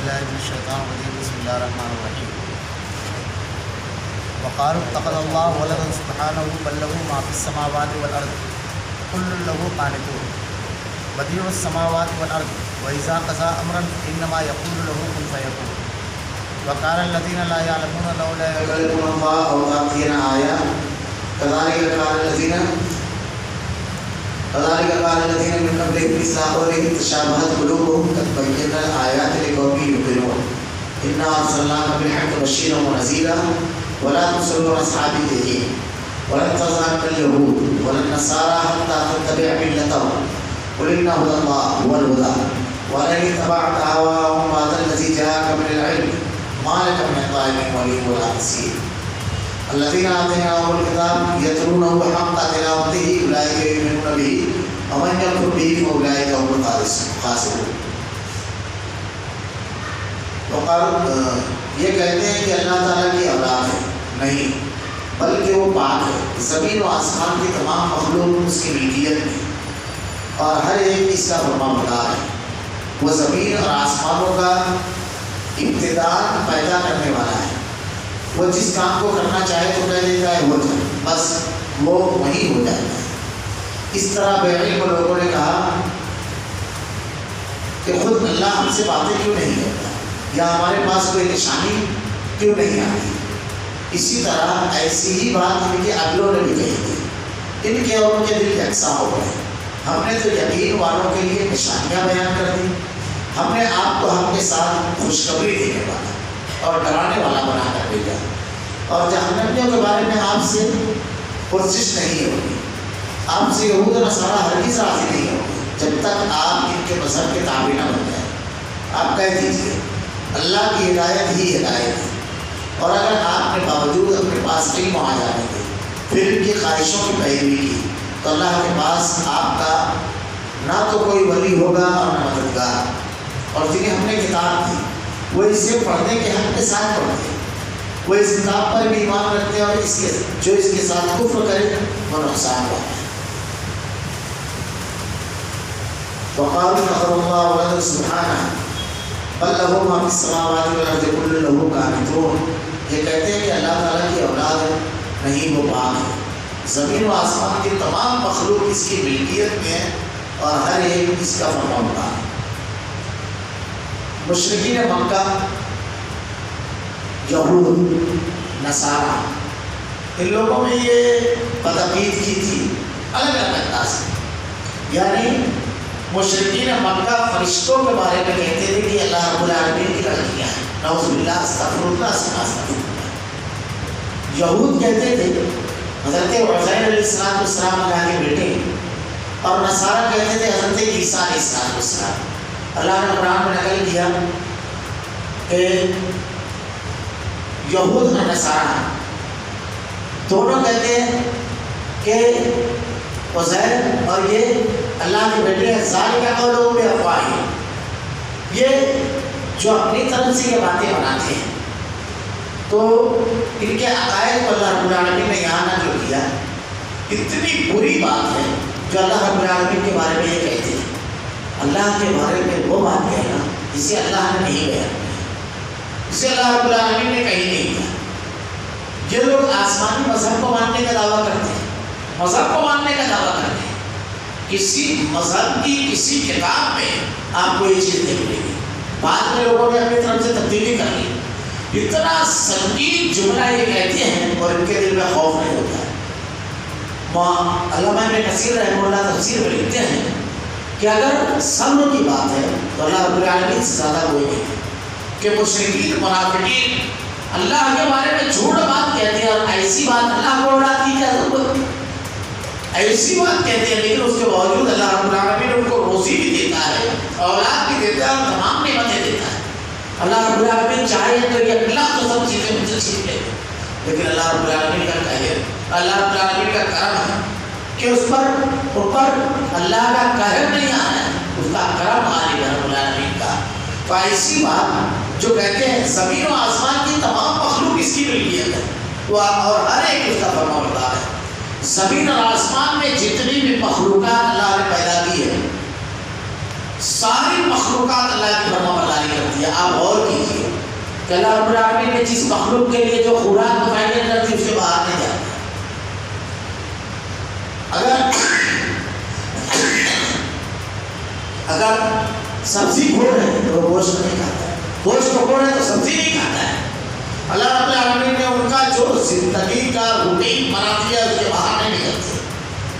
بالله من الشيطان الرجيم بسم الله الرحمن الرحيم وقالوا اتخذ الله ولدا سبحانه بل له ما في السماوات والأرض كل له قانتون بديع السماوات والأرض وإذا قضى أمرا إنما يقول له كن فيكون وقال الذين لا يعلمون لولا يكلمنا الله أو تأتينا آية كذلك قال الذين من قبلهم مثل قولهم تشابهت قلوبهم قد بينا الآيات لقوم يوقنون إنا أرسلناك بالحق بشيرا ونذيرا ولا تبصرون أصحاب الجحيم ولن ترضى عنك اليهود ولا النصارى حتى تتبع ملتهم قل إن هدى الله هو الهدى ولئن اتبعت أهواءهم بعد الذي جاءك من العلم ما لك من الله من ولي ولا نصير الذين آتيناهم الكتاب يتلونه حق تلاوته أولئك يؤمنون به ومن يكفر به فأولئك هم الخاسرون. وقال یہ کہتے ہیں کہ اللہ تعالیٰ کی اولاد ہے، نہیں بلکہ وہ پاک ہے، زمین و آسمان کی تمام مخلوق اس کی ملکیت میں اور ہر ایک اس کا فرمانبردار ہے. وہ زمین اور آسمانوں کا ابتداء پیدا کرنے والا ہے. وہ جس کام کو کرنا چاہے تو کہہ دیتا ہے ہو جائے، بس وہ وہی ہو جاتا ہے. اس طرح بے علم لوگوں نے کہا کہ خود اللہ ہم سے باتیں کیوں نہیں کرتا یا ہمارے پاس کوئی نشانی کیوں نہیں آتی. اسی طرح ایسی ہی بات ان کے اگلوں نے بھی کہی تھی. ان کے اور ان کے دل یکساں ہو گئے. ہم نے تو یقین والوں کے لیے نشانیاں بیان کر دی، ہم نے آپ کو ہم کے ساتھ خوشخبری دینے والا اور ڈرانے والا بنا کر بھیجا، اور جہنمیوں کے بارے میں آپ سے پرسش نہیں ہوگی. آپ سے یہود و نصارہ ہرگز راضی نہیں ہوگی جب تک آپ ان کے مذہب کے تابع نہ بن جائیں. آپ کہہ دیجیے اللہ کی ہدایت ہی ہدایت ہے، اور اگر آپ نے باوجود اپنے پاس علم آ جانے کے پھر ان کی خواہشوں کی پیروی کی تو اللہ کے پاس آپ کا نہ تو کوئی ولی ہوگا اور نہ مددگار. اور جنہیں ہم نے کتاب دی وہ اسے پڑھنے کے حق کے ساتھ پڑھتے ہیں، وہ اس کتاب پر بھی ایمان رکھتے ہیں، اور اس کے جو اس کے ساتھ کفر کرے وہ نقصان والا ہے. وقالوا اتخذ الله ولدا سبحانه بل له ما في السماوات والارض كل له قانتون. یہ کہتے ہیں کہ اللہ تعالیٰ کی اولاد ہے، نہیں وہ پاک ہے. زمین و آسمان کی تمام مخلوق اس کی ملکیت میں ہے اور ہر ایک اس کا فرمانبردار ہے. مشرکین مکہ، یہود، نصارہ، ان لوگوں میں یہ بدعقید کی تھی الگ الگ انداز سے. یعنی مشرکین مکہ فرشتوں کے بارے میں کہتے تھے کہ اللہ رب العالمین کی لڑکیاں ہیں، نعوذ باللہ، استغفر اللہ، استغفر اللہ. یہود کہتے تھے حضرت عزیر علیہ السلام اللہ کے بیٹے، اور نصارہ کہتے تھے حضرت عیسیٰ علیہ السلام. اللہ نے قرآن میں نقل کیا کہ یہود اور نصارہ دونوں کہتے ہیں کہ عزیر اور یہ اللہ کے بیٹے ہیں. ذالک قولہم بافواہہم، یہ جو اپنی طرف سے یہ باتیں بناتے ہیں تو ان کے عقائد کو اللہ رب العالمین نے یہاں نقل کیا. اتنی بری بات ہے جو اللہ رب العالمین کے بارے میں یہ کہتے ہیں. اللہ کے بارے میں وہ بات کہنا جسے اللہ نے نہیں بیان کیا، جسے اللہ رب العالمین نے کہیں نہیں کیا. یہ لوگ آسمانی مذہب کو ماننے کا دعویٰ کرتے ہیں، مذہب کو ماننے کا دعویٰ کرتے ہیں. کسی مذہب کی کسی کتاب میں آپ کو یہ چیز نہیں ملے گی. بعد میں لوگوں نے اپنی طرف سے تبدیلی کر لی. اتنا سنگین جملہ یہ کہتے ہیں اور ان کے دل میں خوف نہیں ہوتا ہے. علامہ ابن کثیر رحمہ اللہ تفسیر میں لکھتے ہیں کہ اگر صبر کی بات ہے تو اللہ رب العالمین سے زیادہ کوئی نہیں ہے. کہ مشرکین منافقین اللہ کے بارے میں جھوٹ بات کہتے ہیں اور ایسی بات اللہ کو اڑاتی کیا ضرورت ہے. ایسی بات کہتے ہیں لیکن اس کے باوجود اللہ رب العالمین ان کو روزی بھی دیتا ہے، اولاد بھی دیتا ہے، اور تمام نعمتیں دیتا ہے. اللہ رب العالمین چاہے تو یہ اللہ تو سب چیزیں مجھ سے چھین لے، لیکن اللہ رب العالمین کا قہر، اللہ رب العالمین کا کرم ہے کہ اس پر اوپر اللہ کا قہر نہیں آنا ہے، اس کا کرم آنے گا رب العالمین کا. تو ایسی بات جو کہتے ہیں زمین و آسمان کی تمام مخلوق اس کی ملکیت ہے اور ہر ایک اس کا فرمانبردار ہے. زمین اور آسمان میں جتنی بھی مخلوقات اللہ نے پیدا کی ہے ساری مخلوق مخلوقات اللہ کی فرما برداری کرتی ہے. آپ غور کیجیے کہ اللہ رب العالمین نے جس مخلوق کے لیے جو خوراک متعین کرتی اس کے باہر نہیں جاتی. اگر سبزی کھول رہے ہیں تو وہ گوشت نہیں کھاتا ہے, گوشت کو کھول رہے تو سبزی نہیں کھاتا ہے. اللہ رب العالمین نے ان کا جو زندگی کا روٹین بنا دیا اس کے باہر نہیں نکلتے.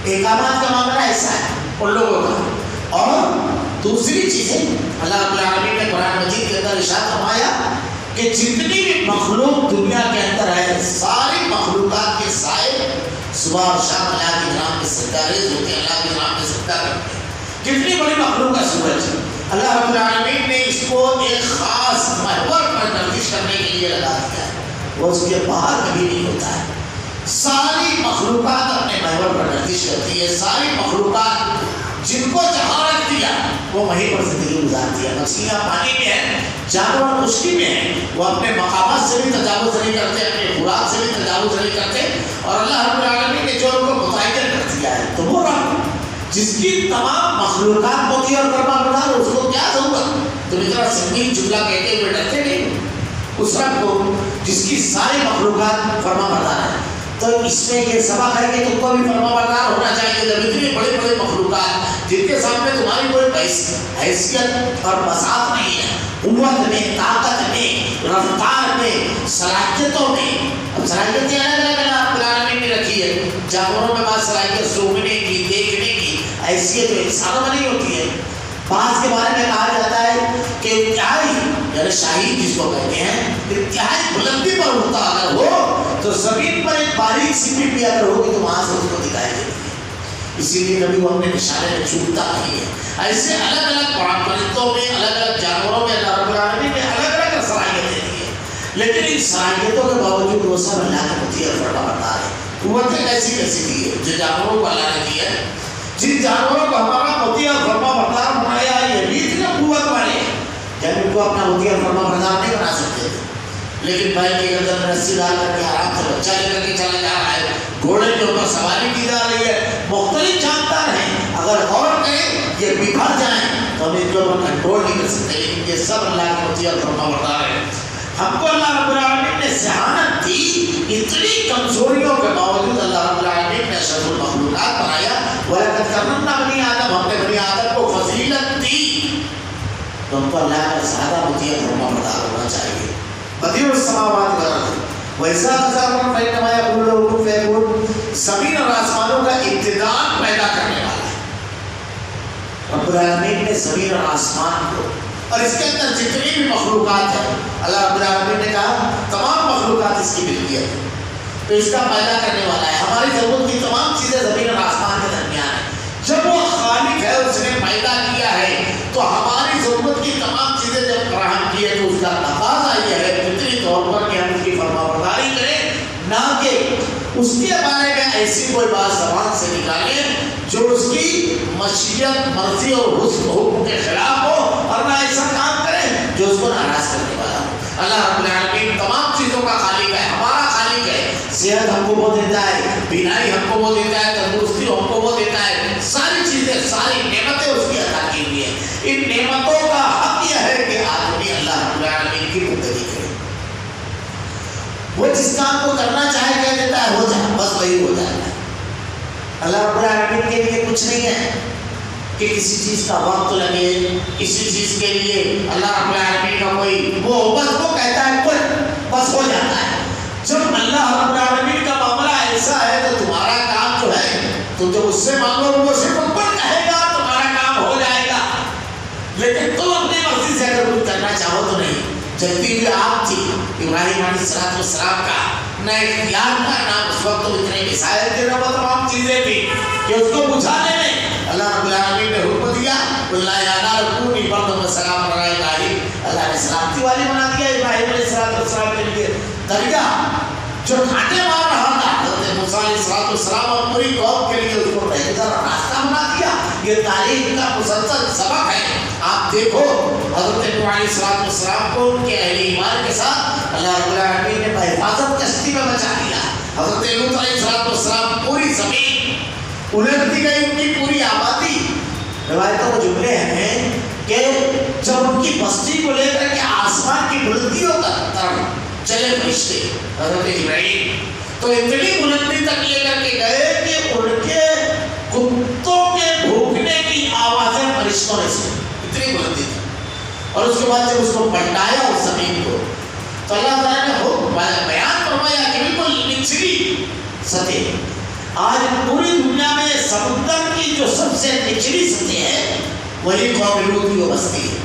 احکامات کا معاملہ ایسا ہے ان لوگوں کا. اور دوسری چیزیں اللہ رب العالمین نے قرآن مجید کے اندر ارشاد فرمایا کہ جتنی بھی مخلوق دنیا کے اندر ہے ساری مخلوقات کے سائے صبح اور شام اللہ کی جناب میں سجداریز ہوتے ہیں, اللہ کی جناب میں سجدہ کرتے ہیں. کتنی بڑی مخلوق ہے سورج, اللہ رب العالمین نے اس کو ایک خاص محور پر گردش کرنے کے لیے لگا دیا ہے, وہ اس کے باہر کبھی نہیں ہوتا ہے. ساری مخلوقات اپنے محور پر گردش کرتی ہے, ساری مخلوقات جن کو جہاں رکھ دیا وہ وہیں پر زندگی گزارتی ہے. مچھلیاں پانی میں ہیں, جانور خشکی میں ہیں, وہ اپنے مقامات سے بھی تجاوز نہیں کرتے, اپنے خوراک سے بھی تجاوز نہیں کرتے. اور اللہ رب العالمین نے جو ان کو متعین کر دیا ہے تو وہ رب جس کی تمام مخلوقات ہوتی ہے اور فرما بردار, اس کو کیا ضرورت؟ تم اتنا سنگین جملہ کہتے ہوئے ڈرتے نہیں اس رب کو جس کی ساری مخلوقات فرما بردار ہے. تو اس میں یہ سبق ہے کہ تم کو بھی فرما بردار ہونا چاہیے. جب اتنی بڑے بڑے مخلوقات جن کے سامنے تمہاری کوئی حیثیت اور بساط نہیں ہے, قوت میں, طاقت میں, رفتار میں, صلاحیتوں میں, اب صلاحیتیں الگ الگ اللہ رب العالمین نے رکھی ہے. جانوروں میں بعض صلاحیت سونگنے کی, دیکھنے کی حیثیت انسانوں میں نہیں ہوتی ہے. بعض کے بارے میں کہا جاتا ہے کہ انتہائی یعنی شاہین جس کو کہتے ہیں انتہائی بلندی پر اڑتا اگر ہو تو زمین پر ایک باریک سی پٹ بھی اگر ہوگی تو وہاں سے اس کو دکھائی دیتی ہے. اسی لیے کبھی وہ اپنے نشانے میں چوکتا نہیں ہے. ایسے الگ الگ پرندوں میں, الگ الگ جانوروں میں اللہ رب العالمین نے الگ الگ صلاحیتیں دی ہیں, لیکن ان صلاحیتوں کے باوجود وہ سب اللہ کے مطیع اور فرما بردار ہے. قوتیں کیسی کیسی دی ہے جو جانوروں کو اللہ نے دی ہے. جن جانوروں کو ہمارا مطیع اور فرما بردار بنایا یہ بھی اتنے قوت والے ہیں جب ان کو اپنا مطیع اور فرما بردار نہیں بنا سکتے تھے. لیکن بھائی کے گردن میں رسی ڈال کر کے آرام سے بچہ لے کر کے چلا جا رہا ہے, گھوڑے کے اوپر سواری کی جا رہی ہے, مختلف جاندار ہیں. اگر غور کریں یہ بکھر جائیں تو ہم ان کے اوپر کنٹرول نہیں کر سکتے, لیکن یہ سب اللہ کے مطیع اور فرما بردار ہیں. ہم کو اللہ رب العالمین نے ذہانت دی, اتنی کمزوریوں کے باوجود اللہ رب العالمین نے اشرف المخلوقات بنایا. وَلَقَدْ كَرَّمْنَا بَنِي آدَمَ, ہم نے بنی آدم کو فضیلت دی. تو ہم کو اللہ کا زیادہ مطیع اور فرما بردار ہونا چاہیے. بدیع السماوات والارض وَإِذَا قَضَىٰ أَمْرًا فَإِنَّمَا يَقُولُ لَهُ كُن فَيَكُونُ, زمین اور آسمانوں کا ابتداء پیدا کرنے والا ہے رب العالمین نے زمین اور آسمان کو, اور اس کے اندر جتنی بھی مخلوقات ہیں اللہ رب العالمین نے کہا تمام مخلوقات اس کی ملکیت ہے, تو اس کا پیدا کرنے والا ہے. ہماری ضرورت کی تمام چیزیں زمین اور آسمان کے درمیان ہیں. جب وہ خالق ہے, اس نے پیدا کیا ہے, تو ہماری ضرورت کی تمام چیزیں جب فراہم کی ہے تو اس کا تقاضا یہ ہے فطری طور پر کہ ہم اس کی فرما برداری کریں, نہ کہ اس کے بارے میں ایسی کوئی بات زبان سے نکالیں جو اس کی مشیت, مرضی اور حکم کے خلاف ہو, اور نہ ایسا کام کریں جو اس کو ناراض کرنے والا ہو. اللہ رب العالمین تمام چیزوں کا خالق ہے, ہمارا خالق ہے. صحت ہم کو وہ دیتا ہے, بینائی ہم کو وہ دیتا ہے, تندرستی ہم کو وہ دیتا ہے, ساری چیزیں, ساری نعمتیں اس کی عطا کی ہوئی ہیں. ان نعمتوں کا حق یہ ہے کہ آدمی اللہ رب العالمین کی بندگی کرے. وہ جس کام کو کرنا چاہے کہہ دیتا ہے ہو جائے, بس وہی ہو جاتا ہے. اللہ رب العالمین کے لیے کچھ نہیں ہے کہ کسی چیز کا وقت لگے, کسی چیز کے لیے اللہ رب العالمین کا کوئی وہ بس وہ کہتا ہے کل بس ہو جاتا ہے. جب اللہ رب العالمین کا معاملہ ایسا ہے تو تمہارا کام جو ہے تم جب اس سے مانگو وہ صرف اوپر کہے گا تمہارا کام ہو جائے گا, لیکن تم اپنی مرضی سے اگر کچھ کرنا چاہو تو نہیں. جلدی بھی آپ تھی ابراہیم علیہ السلام کا نہ اختیار تھا, نہ اس وقت تو اتنے مسائل تھے, نہ وہ تمام چیزیں تھی کہ اس کو بجھانے میں اللہ رب العالمین نے حکم دیا اللہ یا نار کونی بردم وسلام علی ابراہیم. اللہ نے سلامتی والی بنا دیا ابراہیم علیہ السلام کے لیے درگاہ جو کھاٹے مار رہا تھا حضرت موسیٰ علیہ السلام اور پوری قوم کے لیے اس کو بہتر راستہ بنا دیا. یہ تاریخ کا مسلسل سبق ہے. آپ دیکھو حضرت نوح علیہ السلام کو ان کے اہل ایمان کے ساتھ اللہ رب العالمین نے بحفاظت کشتی میں بچا دیا. حضرت لوط علیہ السلام پوری زمین الٹ دی گئی, ان کی پوری آبادی. روایتوں میں جملے ہیں کہ جب ان کی بستی کو لے کر کے آسمان کی بلندیوں کا طرف چلے فرشتے حضرت ابراہیم، تو اتنی بلندی تک لے کر کے گئے کہ ان کے کتوں کے بھونکنے کی آوازیں فرشتوں نے سنی، اتنی بلندی تھی. اور اس کے بعد جب اس کو پلٹایا اس زمین کو تو اللہ تعالیٰ نے بیان فرمایا کہ بالکل نچلی سطح. آج پوری دنیا میں سمندر کی جو سب سے نچلی سطح ہے وہی قوم لوط کی وہ بستی ہے.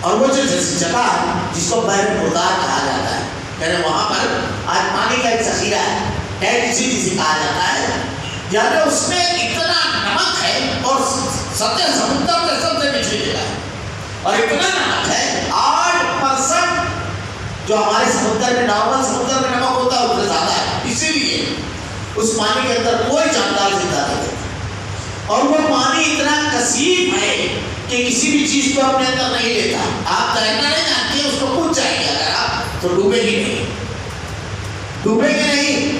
اور وہ جو جگہ جس کو بحر مردار کہا جاتا ہے، یعنی وہاں پر آج پانی کا ایک ذخیرہ ہے، ڈیڈ سی جسے کہا جاتا ہے، یعنی اس میں اتنا نمک ہے اور سطح سمندر کے سب سے نچلی جگہ ہے اور اتنا نمک ہے 8% جو ہمارے سمندر میں نارمل سمندر میں نمک ہوتا ہے اس سے زیادہ ہے. اسی لیے اس پانی کے اندر کوئی جاندار زندہ نہیں رہتا اور وہ پانی اتنا کثیف ہے کہ کسی بھی چیز کو اپنے اندر نہیں لیتا. آپ تیرنا نہیں جانتے اس کو کود جائیں گے اگر آپ تو ڈوبے گی نہیں، ڈوبے گی نہیں،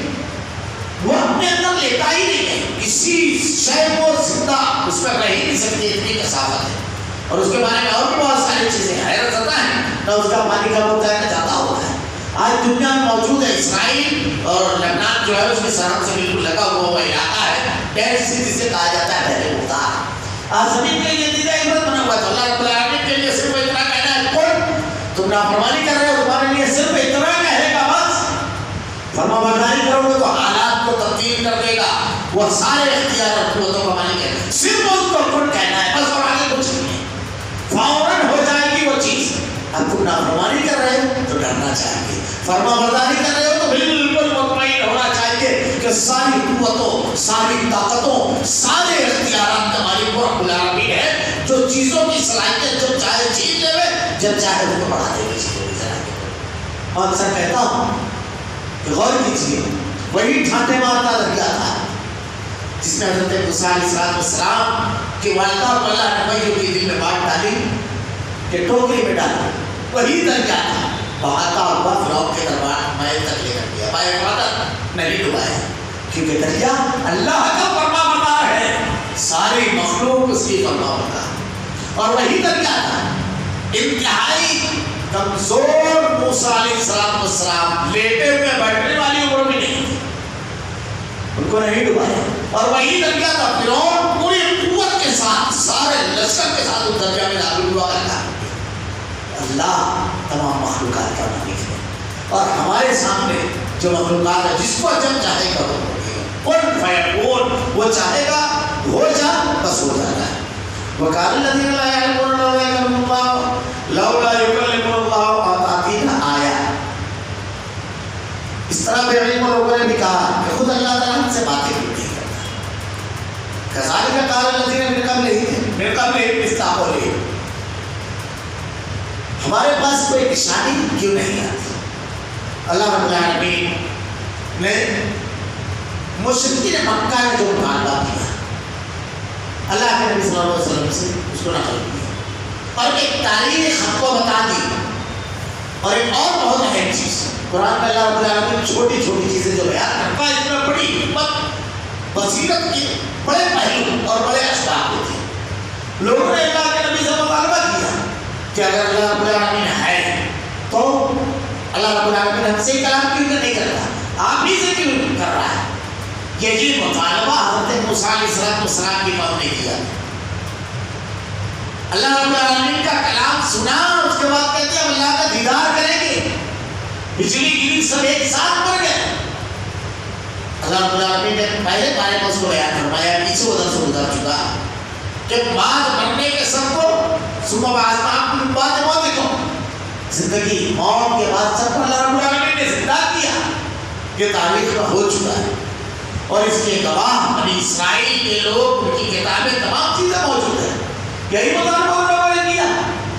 وہ اپنے اندر لیتا ہی نہیں ہے. کسی شے کو زندہ اس میں رہ ہی نہیں سکتی، اتنی کثافت ہے. اور اس کے بارے میں اور بھی بہت ساری چیزیں حیرت آتا ہے، نہ اس کا پانی کم ہوتا ہے نہ زیادہ ہوتا ہے. آج دنیا میں موجود ہے اسرائیل اور لبنان جو ہے اس کی سرحد سے بالکل لگا ہوا علاقہ ہے، ڈیڈ سی جسے کہا جاتا ہے بحر مردار. آج زمین کے لیے دیدہ عبرت بنا ہوا ہے. تو اللہ رب العالمین کے لیے صرف اتنا کہنا ہے کن، تم نافرمانی کر رہے ہو، تمہارے لیے صرف اتنا کہے گا بس. فرما برداری کرو گے تو حالات کو تبدیل کر دے گا. وہ سارے اختیارات قوتوں کا مالک ہے، صرف اس کو کن کہنا ہے بس، اور آگے کچھ نہیں ہے. فوراً ہو جائے گی وہ چیز. اب تم نافرمانی کر رہے ہو تو ڈرنا چاہیے، فرما برداری کر رہے ہو تو بالکل مطمئن ہونا چاہیے کہ ساری قوتوں، ساری طاقتوں، سارے اختیارات تمہاری کو رب العالمین ہے، جو چیزوں کی صلاحیت جو چاہے چھین لے گا، جب چاہے اس کو بڑھا دے گا چیزوں کی صلاحیت. اور اکثر کہتا ہوں کہ غور کیجیے، وہی ٹھانٹے مارتا دریا تھا جس میں حضرت موسیٰ علیہ السلام کی والدہ اور اللہ نے وہی کی دل میں بات ڈالی کہ ٹوکری میں ڈالا. وہی دریا تھا بہاتا ہوا فرعون کے دربار میں تک لے کر گیا. بائے عبادت نہیں ڈبایا، کیونکہ دریا اللہ کا فرما بردار ہے، ساری مخلوق اس کی فرما بردار. اور وہی دریا تھا انتہائی کمزور موسیٰ علیہ السلام، لیٹے ہوئے بیٹھنے والی عمر بھی نہیں تھی، ان کو نہیں ڈبایا. اور وہی دریا تھا فرعون پوری قوت کے ساتھ سارے لشکر کے ساتھ اس دریا میں داخل ہوا کرتا. اللہ تمام مخلوقات کا مالک ہے اور ہمارے سامنے جو مخلوقات ہے جس کو جب چاہے گا وہ ہوگی، کن فیکون، وہ چاہے گا ہو جا بس ہو جاتا ہے. وقال الذين لا يعلمون لولا يكلمنا الله لولا يكلمنا الله آتاتنا آیا. اس طرح بے علم لوگوں نے بھی کہا کہ خود اللہ تعالیٰ ہم سے باتیں نہیں کرتا. كذلك قال الذين من قبلهم مثل قولهم، ہمارے پاس کوئی نشانی کیوں نہیں آتی. اللہ رب العالمین نے مشرکین مکہ نے جو مطالبہ کیا اللہ کے نبی صلی اللہ علیہ وسلم سے اس کو نقل کیا اور ایک تاریخ ہم کو بتا دی. اور ایک اور بہت اہم چیز قرآن میں اللہ رب العالمین چھوٹی چھوٹی چیزیں جو بیان کرتا ہے اس میں بڑی حکمت بصیرت کے بڑے پہلو اور بڑے اسباب ہوتے ہیں. لوگوں نے اللہ کے نبی سے مطالبہ کیا کہ اگر اللہ رب العالمین ہے تو اللہ رب العالمین ہم سے کلام کیوں نہیں کرتا، آپ ہی سے کیوں کر رہا ہے. یہی مطالبہ حضرت موسیٰ علیہ السلام کی قوم نے کیا. اللہ رب العالمین کا کلام سنا، اس کے بعد کہتے ہیں اللہ کا دیدار کریں گے. بجلی گری سب ایک ساتھ مر گئے. اللہ رب العالمین نے پہلے پارے میں اس کو بیان فرمایا، پیچھے ادھر سے گزر چکا کہ بعد مرنے کے سب کو صبح بعد موت کو زندگی موت کے بعد سب کو اللہ رب العالمین نے زندہ کیا. یہ تاریخ میں ہو چکا ہے اور اس کے گواہ بنی اسرائیل کے لوگ، ان کی کتابیں تمام چیزیں موجود ہیں. یہی مطالبہ ان لوگوں نے کیا.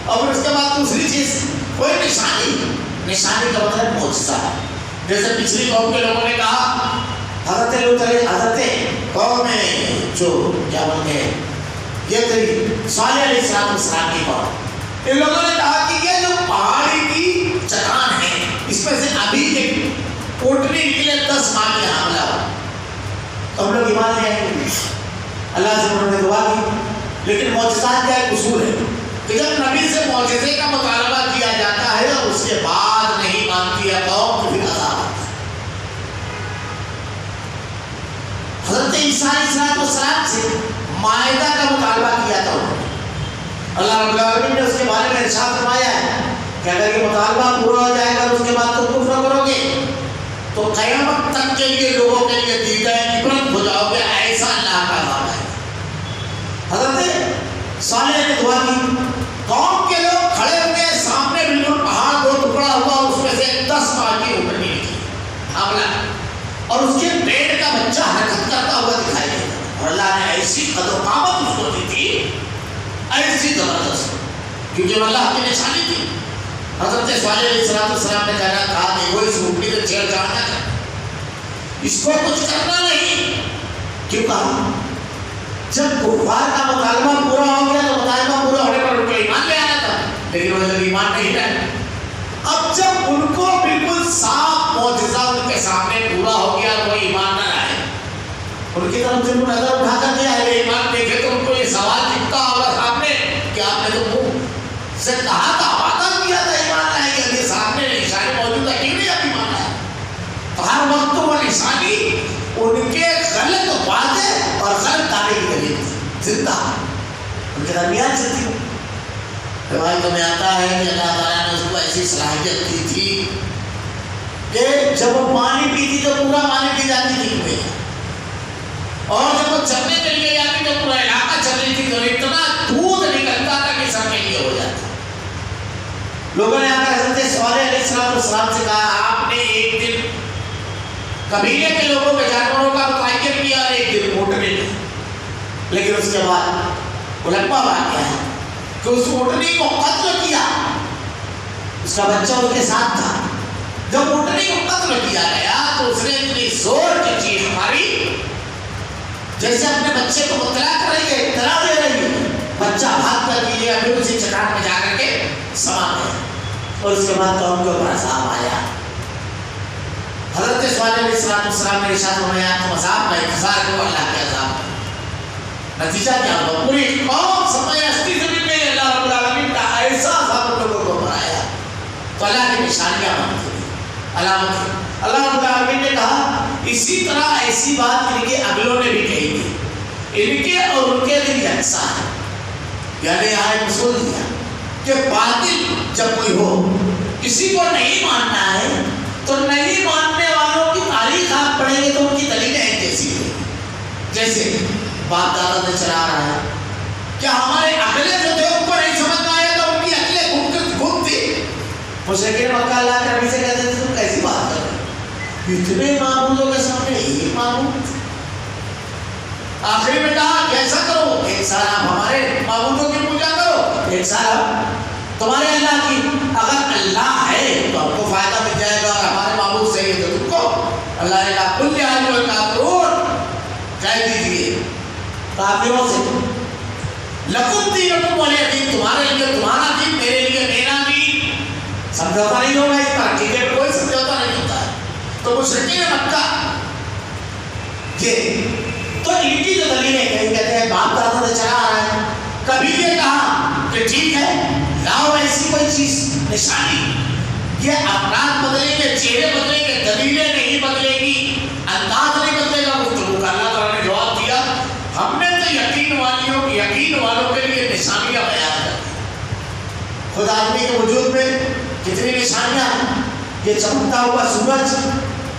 اور اس کے بعد دوسری چیز کوئی نشانی کا مطلب معجزہ ہے. جیسے پچھلی قوم کے لوگوں نے کہا حضرت قوم جو کیا بولتے ہیں یہ تھی صالح علیہ السلام کی قوم، ان لوگوں نے کہا کہ یہ جو پہاڑی کی چٹان ہے اس میں سے ابھی ایک اونٹنی نکلے 10 ماہ کے حاملہ ہو تو ہم لوگ ایمان لے آئیں گے. اللہ سے انہوں نے دعا کی. لیکن معجزات کا ایک اصول ہے کہ جب نبی سے معجزے کا مطالبہ کیا جاتا ہے اور اس کے بعد نہیں مانتی ہے قوم تو پھر عذاب آتا ہے. حضرت عیسیٰ علیہ السلام سے مائدہ کا مطالبہ کیا تھا. اللہ رب العالمین نے اس کے بارے میں ارشاد فرمایا ہے کہ اگر یہ مطالبہ پورا ہو جائے گا اس کے بعد تم کفر کرو گے تو قیامت تک کے لیے لوگوں کے لیے دیدہ عبرت ہو جاؤ گے. ایسا اللہ کا عذاب ہے. حضرت صالح نے دعا کی. قوم کے لوگ کھڑے ہوئے سامنے بالکل پہاڑ دو ٹکڑا ہوا, اس میں سے 10 باقی اٹھنے لگی حاملہ, اور اس کے پیٹ کا بچہ حرکت کرتا ہوا دکھائی دیتا. اور اللہ نے ایسی قد و قامت اس کو دی تھی, ایسی زبردست, کیونکہ وہ اللہ کی نشانی تھی. حضرت صالح علیہ السلام نے کہا دیکھو اس اونٹنی سے چھیڑ چھاڑ نہ کر, اس کو کچھ کرنا نہیں. کیوں کہا؟ جب کفار کا مطالبہ پورا ہو گیا تو مطالبہ پورا ہونے پر ان کو ایمان لے آنا تھا, لیکن وہ جب ایمان نہیں رہے. اب جب ان کو بالکل صاف معجزہ ان کے سامنے پورا ہو گیا وہ ایمان نہ لائے, ان کی طرف سے نظر اٹھا کر کے اہل ایمان دیکھے تو ان کو یہ سوال دکھتا ہوگا سامنے کہ آپ نے تو منہ سے کہا تھا, وعدہ کیا تھا ایمان لائے گا, یہ سامنے نشانی موجود ہے, کیوں نہیں آپ ایمان لائے؟ تو ہر وقت وہ نشانی ان کے غلط وعدے اور غلط دعوے کی دلیل زندہ ان کے درمیان چلتی. روایتوں میں آتا ہے کہ اللہ تعالیٰ نے اس کو ایسی صلاحیت دی تھی کہ جب وہ پانی پیتی تو پورا پانی پی جاتی تھی کنویں کا, اور جب وہ چلنے کے لیے جاتی تو پورا علاقہ چل رہی تھی, تو اتنا دودھ نکلتا تھا کہ سب کے لیے ہو جاتا. لوگوں نے آ کر حضرت صالح علیہ السلام سے کہا آپ نے ایک دن قبیلے کے لوگوں کے جانوروں کا متعین کیا اور ایک دن اونٹنے کا, لیکن اس کے بعد علماء واقعہ ہے کہ اس اونٹنی کو قتل کیا, اس کا بچہ اس کے ساتھ تھا. جب اونٹنی کو قتل کیا گیا تو اس نے اتنی زور کی چیخ ماری جیسے اپنے بچے کو مطلع کر رہی ہے, اطلاع دے رہی ہے. بچہ بھاگ کر کے لیے پھر اسی چٹان میں جا کر کے سما گیا, اور اس کے بعد قوم کے اوپر عذاب آیا. حضرت صالح علیہ السلام نے ارشاد فرمایا تم عذاب کا انتظار کرو اللہ کے عذاب کا. نتیجہ کیا ہوا؟ پوری قوم سمجھ ہستی زمین میں اللہ رب العالمین کا ایسا عذاب ان لوگوں کو بنایا. تو اللہ کی نشانیاں بنتی ہیں, علامت. اللہ رب العالمین نے کہا اسی طرح ایسی بات ان کے اگلوں نے بھی کہی تھی, ان کے اور ان کے دل یکساں ہے. یعنی یہاں ایک اصول دیا کہ باطل جب کوئی ہو, کسی کو نہیں ماننا ہے تو نہیں ماننے والوں کی تاریخ آپ پڑھیں گے تو ان کی دلیلیں ایک جیسی ہیں. جیسے باپ دادا سے چلا رہا ہے, کیا ہمارے عقلیں جو تھے ان کو نہیں سمجھ میں آیا تو ان کی عقلیں گم تھی. مشرکین مکہ اللہ کے نبی سے کہتے تھے تم کیسی بات کر رہے ہو, اتنے معبودوں کے سامنے ایک معبود. آخری میں کہا کیسا کرو, ایک سال آپ ہمارے معبودوں کی پوجا کرو, ایک سال آپ تمہارے اللہ کی. اگر اللہ ہے تو ہم کو فائدہ مل جائے گا, اور ہمارے معبود صحیح ہے تو تم کو. اللہ نے کہا کل جہاں کافرون, کہہ دیجیے کافروں سے لکم دینکم ولی دین, تمہارے لیے تمہارا دین, میرے لیے میرا دین. سمجھوتا نہیں ہوگا اس پر, ٹھیک ہے, کوئی سمجھوتا نہیں ہوتا ہے. تو مشرکین مکہ یہ تو ان کی جو دلیلیں کہتے ہیں باپ دادا سے چلا آ رہا ہے, کبھی یہ کہا کہ ٹھیک ہے لاؤ ایسی کوئی چیز نشانی. یہ افراد بدلیں گے, چہرے بدلیں گے, دلیلیں نہیں بدلے گی, انداز نہیں بدلے گا گفتگو کا. اللہ تعالیٰ نے جواب دیا ہم نے تو یقین والوں کے لیے نشانیاں بیان کر دی. خود آدمی کے وجود میں کتنی نشانیاں ہیں, یہ چمکتا ہوا سورج,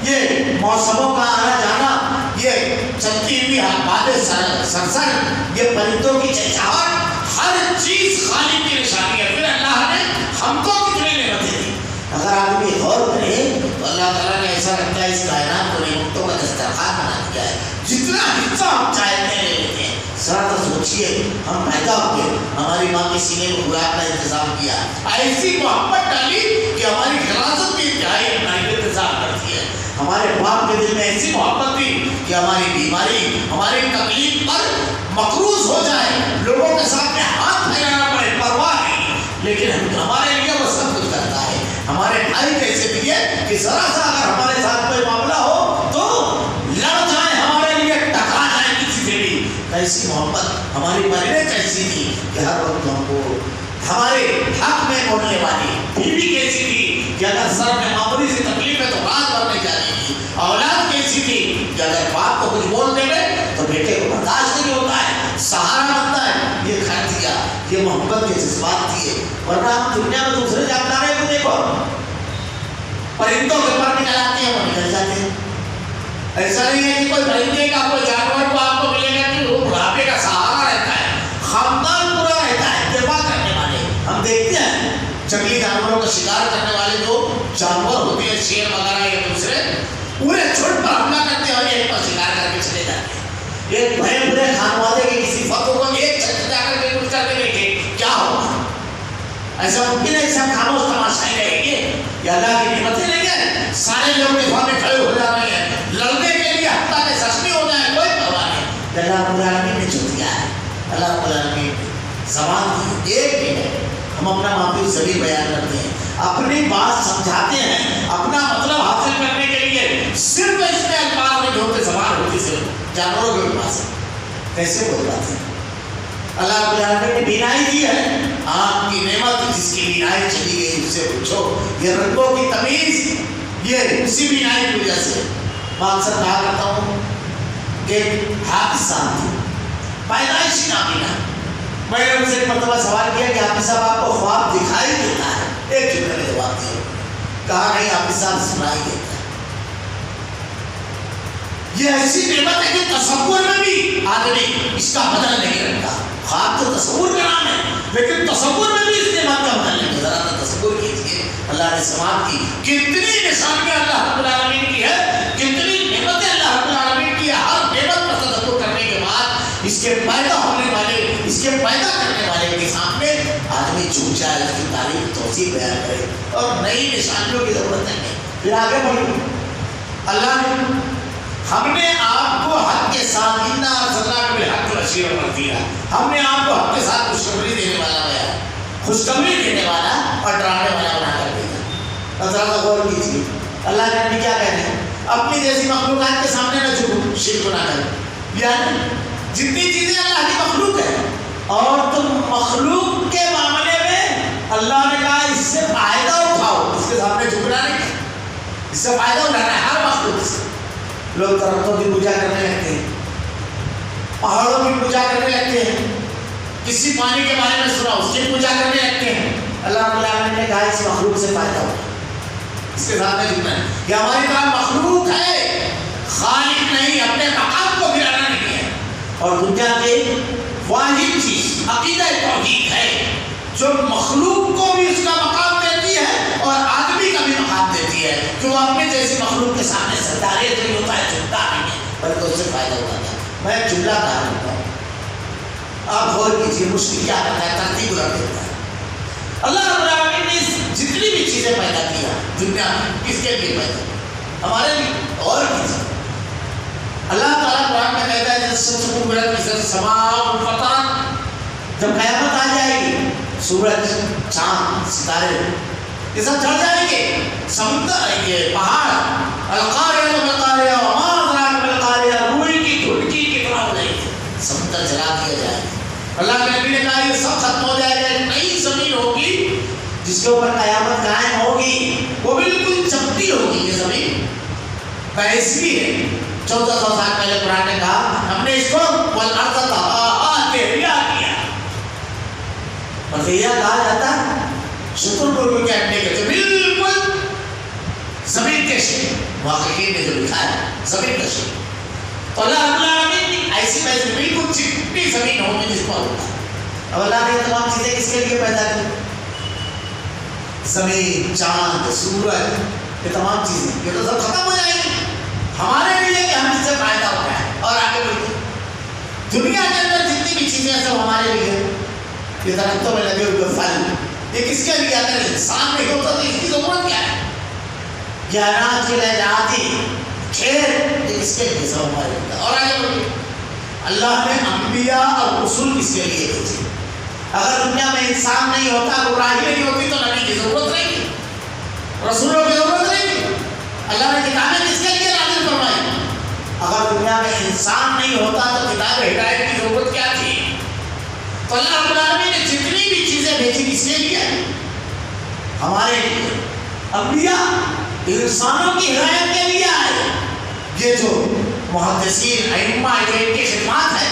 یہ موسموں کا آنا جانا, یہ چلتی ہوئی بادیں سرسر, یہ پرندوں کی چہچہاہٹ, ہر چیز خالق کی نشانی ہے. پھر اللہ نے ہم کو کتنی نعمتیں دی. اگر آدمی غور کرے تو اللہ تعالیٰ نے ایسا لگتا ہے اس کائنات کو نعمتوں کا دسترخوان بنا دیا ہے, جتنا حصہ ہم چاہتے ہیں لے لیتے ہیں. ذرا تو سوچیے, ہم پیدا ہوئے, ہماری ماں کے سینے میں خوراک کا انتظام کیا, ایسی محبت ڈالی کہ ہماری حراست کی انتہائی اپنا انتظام کرتی ہے. ہمارے باپ کے دل میں ایسی محبت تھی کہ ہماری بیماری, ہماری تکلیف پر مقروض ہو جائے, لوگوں کے سامنے ہاتھ پھیلانا پڑے, پرواہ نہیں, لیکن ہمارے لیے وہ سب کچھ کرتا ہے. ہمارے بھائی کیسے دیے کہ ذرا سا اگر ہمارے ساتھ کوئی معاملہ ہو تو لڑ جائیں, ہمارے لیے ٹکرا جائیں کسی سے بھی. ایسی محبت ہماری والدہ کیسی تھی کہ ہر وقت ہم کو ہمارے حق میں بولنے والی بیوی کیسی تھی کہ اگر سر میں معمولی سی تکلیف ہے تو رات بھر نہیں جانے کی. اولاد کیسی تھی کہ اگر باپ کو کچھ بول دے گئے تو بیٹے کو برداشت نہیں ہوتا ہے, سہارا بنتا ہے. یہ گھر دیا, یہ محبت کے جذبات دیے. ورنہ ہم دنیا میں دوسرے جانکارے کو دیکھو, پرندوں کے پر نکل آتے ہیں وہ نکل جاتے ہیں. ایسا نہیں ہے کہ کوئی پرندے کا کوئی جانور کو آپ کو ملے گا کہ وہ بڑھاپے کا سہارا رہتا ہے, خاندان پورا رہتا ہے اتباع کرنے والے. ہم دیکھتے ہیں جنگلی جانوروں کا شکار کرنے والے جو جانور ہوتے ہیں, شیر وغیرہ یا دوسرے, پورے جھنڈ پر حملہ کرتے ہیں اور ایک پر شکار کر کے چلے جاتے ہیں. ایک بڑے بڑے خانوادے کے کسی فرد کو ایک چھت جا کر کے کچھ کر کے دیکھے کیا ہوگا. ایسا ممکن ہے سب خاموش تماشائی رہیں گے یا اللہ کی نعمتیں نہیں ہے. سارے لوگ دفاع میں کھڑے ہو جا رہے ہیں لڑنے کے لیے, حتیٰ کہ زخمی ہو جائے کوئی پرواہ نہیں. اللہ رب العالمین نے جو دیا ہے, اللہ رب العالمین نے زبان دی ایک بھی ہے. ہم اپنا معقول ذریعہ بیان کرتے ہیں, اپنی بات سمجھاتے ہیں, اپنا مطلب حاصل کرنے کے لیے صرف اس میں الفاظ میں جو زبان ہوتی ہے جانوروں کے پاس کیسے بول پاتے ہیں. اللہ رب العالمین نے بینائی دی ہے, آپ کی نعمت جس کی بینائی چلی گئی اس سے پوچھو. یہ رنگوں کی تمیز یہ اسی بینائی کی وجہ سے. میں اکثر کہا کرتا ہوں کہ حافظان تھی پیدائشی نابینا. میں نے ان سے ایک مرتبہ سوال کیا کہ حافظ صاحب آپ کو خواب دکھائی دیتا ہے؟ ایک جملے میں جواب دیا, کہا نہیں حافظ صاحب سنائی دیتا ہے. یہ ایسی نعمت ہے کہ تصور میں بھی آدمی اس کا بدل نہیں رکھتا. خواب تو تصور کا نام ہے لیکن تصور میں بھی اس نعمت کا بدل نہیں. ذرا تصور کیجیے اللہ نے سماعت کی کتنی نشانیاں اللہ رب العالمین کی ہے, کتنی نعمتیں اللہ رب العالمین کی ہے. ہر نعمت پر تدبر کرنے کے بعد اس کے پیدا ہونے والے, اس کے پیدا کرنے والے کے سامنے آدمی جھک جائے, اس کی تعریف توسیع بیان کرے اور نئی نشانیوں کی ضرورت ہے. پھر آگے بڑھو. اللہ نے ہم نے آپ کو حق کے ساتھ اِنَّا أَرْسَلْنَاكَ بِالْحَقِّ بَشِيرًا وَنَذِيرًا, ہم نے آپ کو حق کے ساتھ خوشخبری دینے والا بنایا, خوشخبری دینے والا اور ڈرانے والا بنا کر بھیجا. ذرا غور کیجیے اللہ کے نبی کیا کہتے ہیں, اپنی جیسی مخلوقات کے سامنے نہ جھکو, شرک نہ کرو. یعنی جتنی چیزیں اللہ کی مخلوق ہے اور تم مخلوق کے معاملے میں اللہ نے کہا اس سے فائدہ اٹھاؤ, اس کے سامنے جھکنا نہیں, اس سے فائدہ اٹھانا ہے ہر مخلوق سے. لوگ درختوں کی پوجا کرنے لگتے ہیں, پہاڑوں کی پوجا کرنے لگتے ہیں, کسی پانی کے بارے میں سنا اس کی پوجا کرنے لگتے ہیں. اللہ رب العالمین نے کہا اس مخلوق سے فائدہ ہوگا, اس کے ساتھ میں جھکنا ہے. یہ ہماری کام مخلوق ہے, خالق نہیں, اپنے مقام کو گرانا نہیں ہے. اور دنیا کی واحد چیز عقیدہ توحید ہے جو مخلوق کو بھی اس کا مقام دیتی ہے اور آدمی کا بھی مقام دیتی ہے کہ وہ اپنے جیسے مخلوق کے سامنے ستارے نہیں ہوتا ہے, جھکتا نہیں ہے بلکہ اس سے فائدہ اٹھاتا ہے. میں ایک جملہ کہا کرتا ہوں, آپ غور کیجیے مشکل کیا کرتا ہے, ترتیب رکھ دیتا ہے. اللہ رب العالمین نے جتنی بھی چیزیں پیدا کیا دنیا میں کس کے لیے پیدا کی, ہمارے لیے. اور کیجیے اللہ تعالیٰ قرآن میں کہتا ہے جب قیامت آ جائے گی سورج چاند ستارے یہ سب چڑھ جائیں گے, سمندر یہ پہاڑ القاریہ بالقاریہ وما ادراک بالقاریہ روئی کی دھڑکی کی طرح ہو جائے گی, سمندر جلا دیا جائے گا. اللہ کے نبی نے کہا یہ سب ختم ہو جائے گا, ایک نئی زمین ہوگی جس کے اوپر قیامت قائم ہوگی, وہ بالکل چمکتی ہوگی. یہ زمین ایسی ہے 1400 سال پہلے قرآن نے کہا ہم نے اس کو والارض طحاها تہیا کیا. اور تہیا کہا جاتا ہے شکر گزار کے اپنے کے بالکل زمین کے شکل, واقعین نے جو لکھا ہے زمین کا شکل. تو اللہ رب العالمین نے ایسی ویسی بالکل چکنی زمین ہوگی جس کو ہوتا ہے. اب اللہ نے تمام چیزیں کس کے لیے پیدا کی, زمین, چاند, سورج, یہ تمام چیزیں یہ تو سب ختم ہو جائیں گی ہمارے لیے کہ ہم اس سے فائدہ ہوتا ہے. اور آگے بڑھتے دنیا کے اندر جتنی بھی چیزیں ہیں سب ہمارے لیے. یہ درختوں میں لگے ہوئے پھل یہ کس کے لیے, اگر انسان نہیں ہوتا تو اس کی ضرورت کیا ہے. یہ اناج کے لہجاتی کھیت یہ کس کے لیے, سب ہمارے لیے. اور آگے بڑھتے اللہ نے انبیاء اور رسول کس کے لیے بھیجے. اگر دنیا میں انسان نہیں ہوتا, گمراہی نہیں ہوتی تو نبی کی ضرورت نہیں تھی, رسولوں کی ضرورت نہیں تھی. اللہ نے کتابیں کس کے لیے نازل فرمائی. اگر دنیا میں انسان نہیں ہوتا تو کتاب ہدایت کی ضرورت کیا تھی. تو اللہ رب العالمین نے جتنی بھی چیزیں بھیجی کس کے لیے؟ ہمارے لیے. انبیاء انسانوں کی ہدایت کے لیے آئے. یہ جو محدثین ائمہ جو ان کی خدمات ہے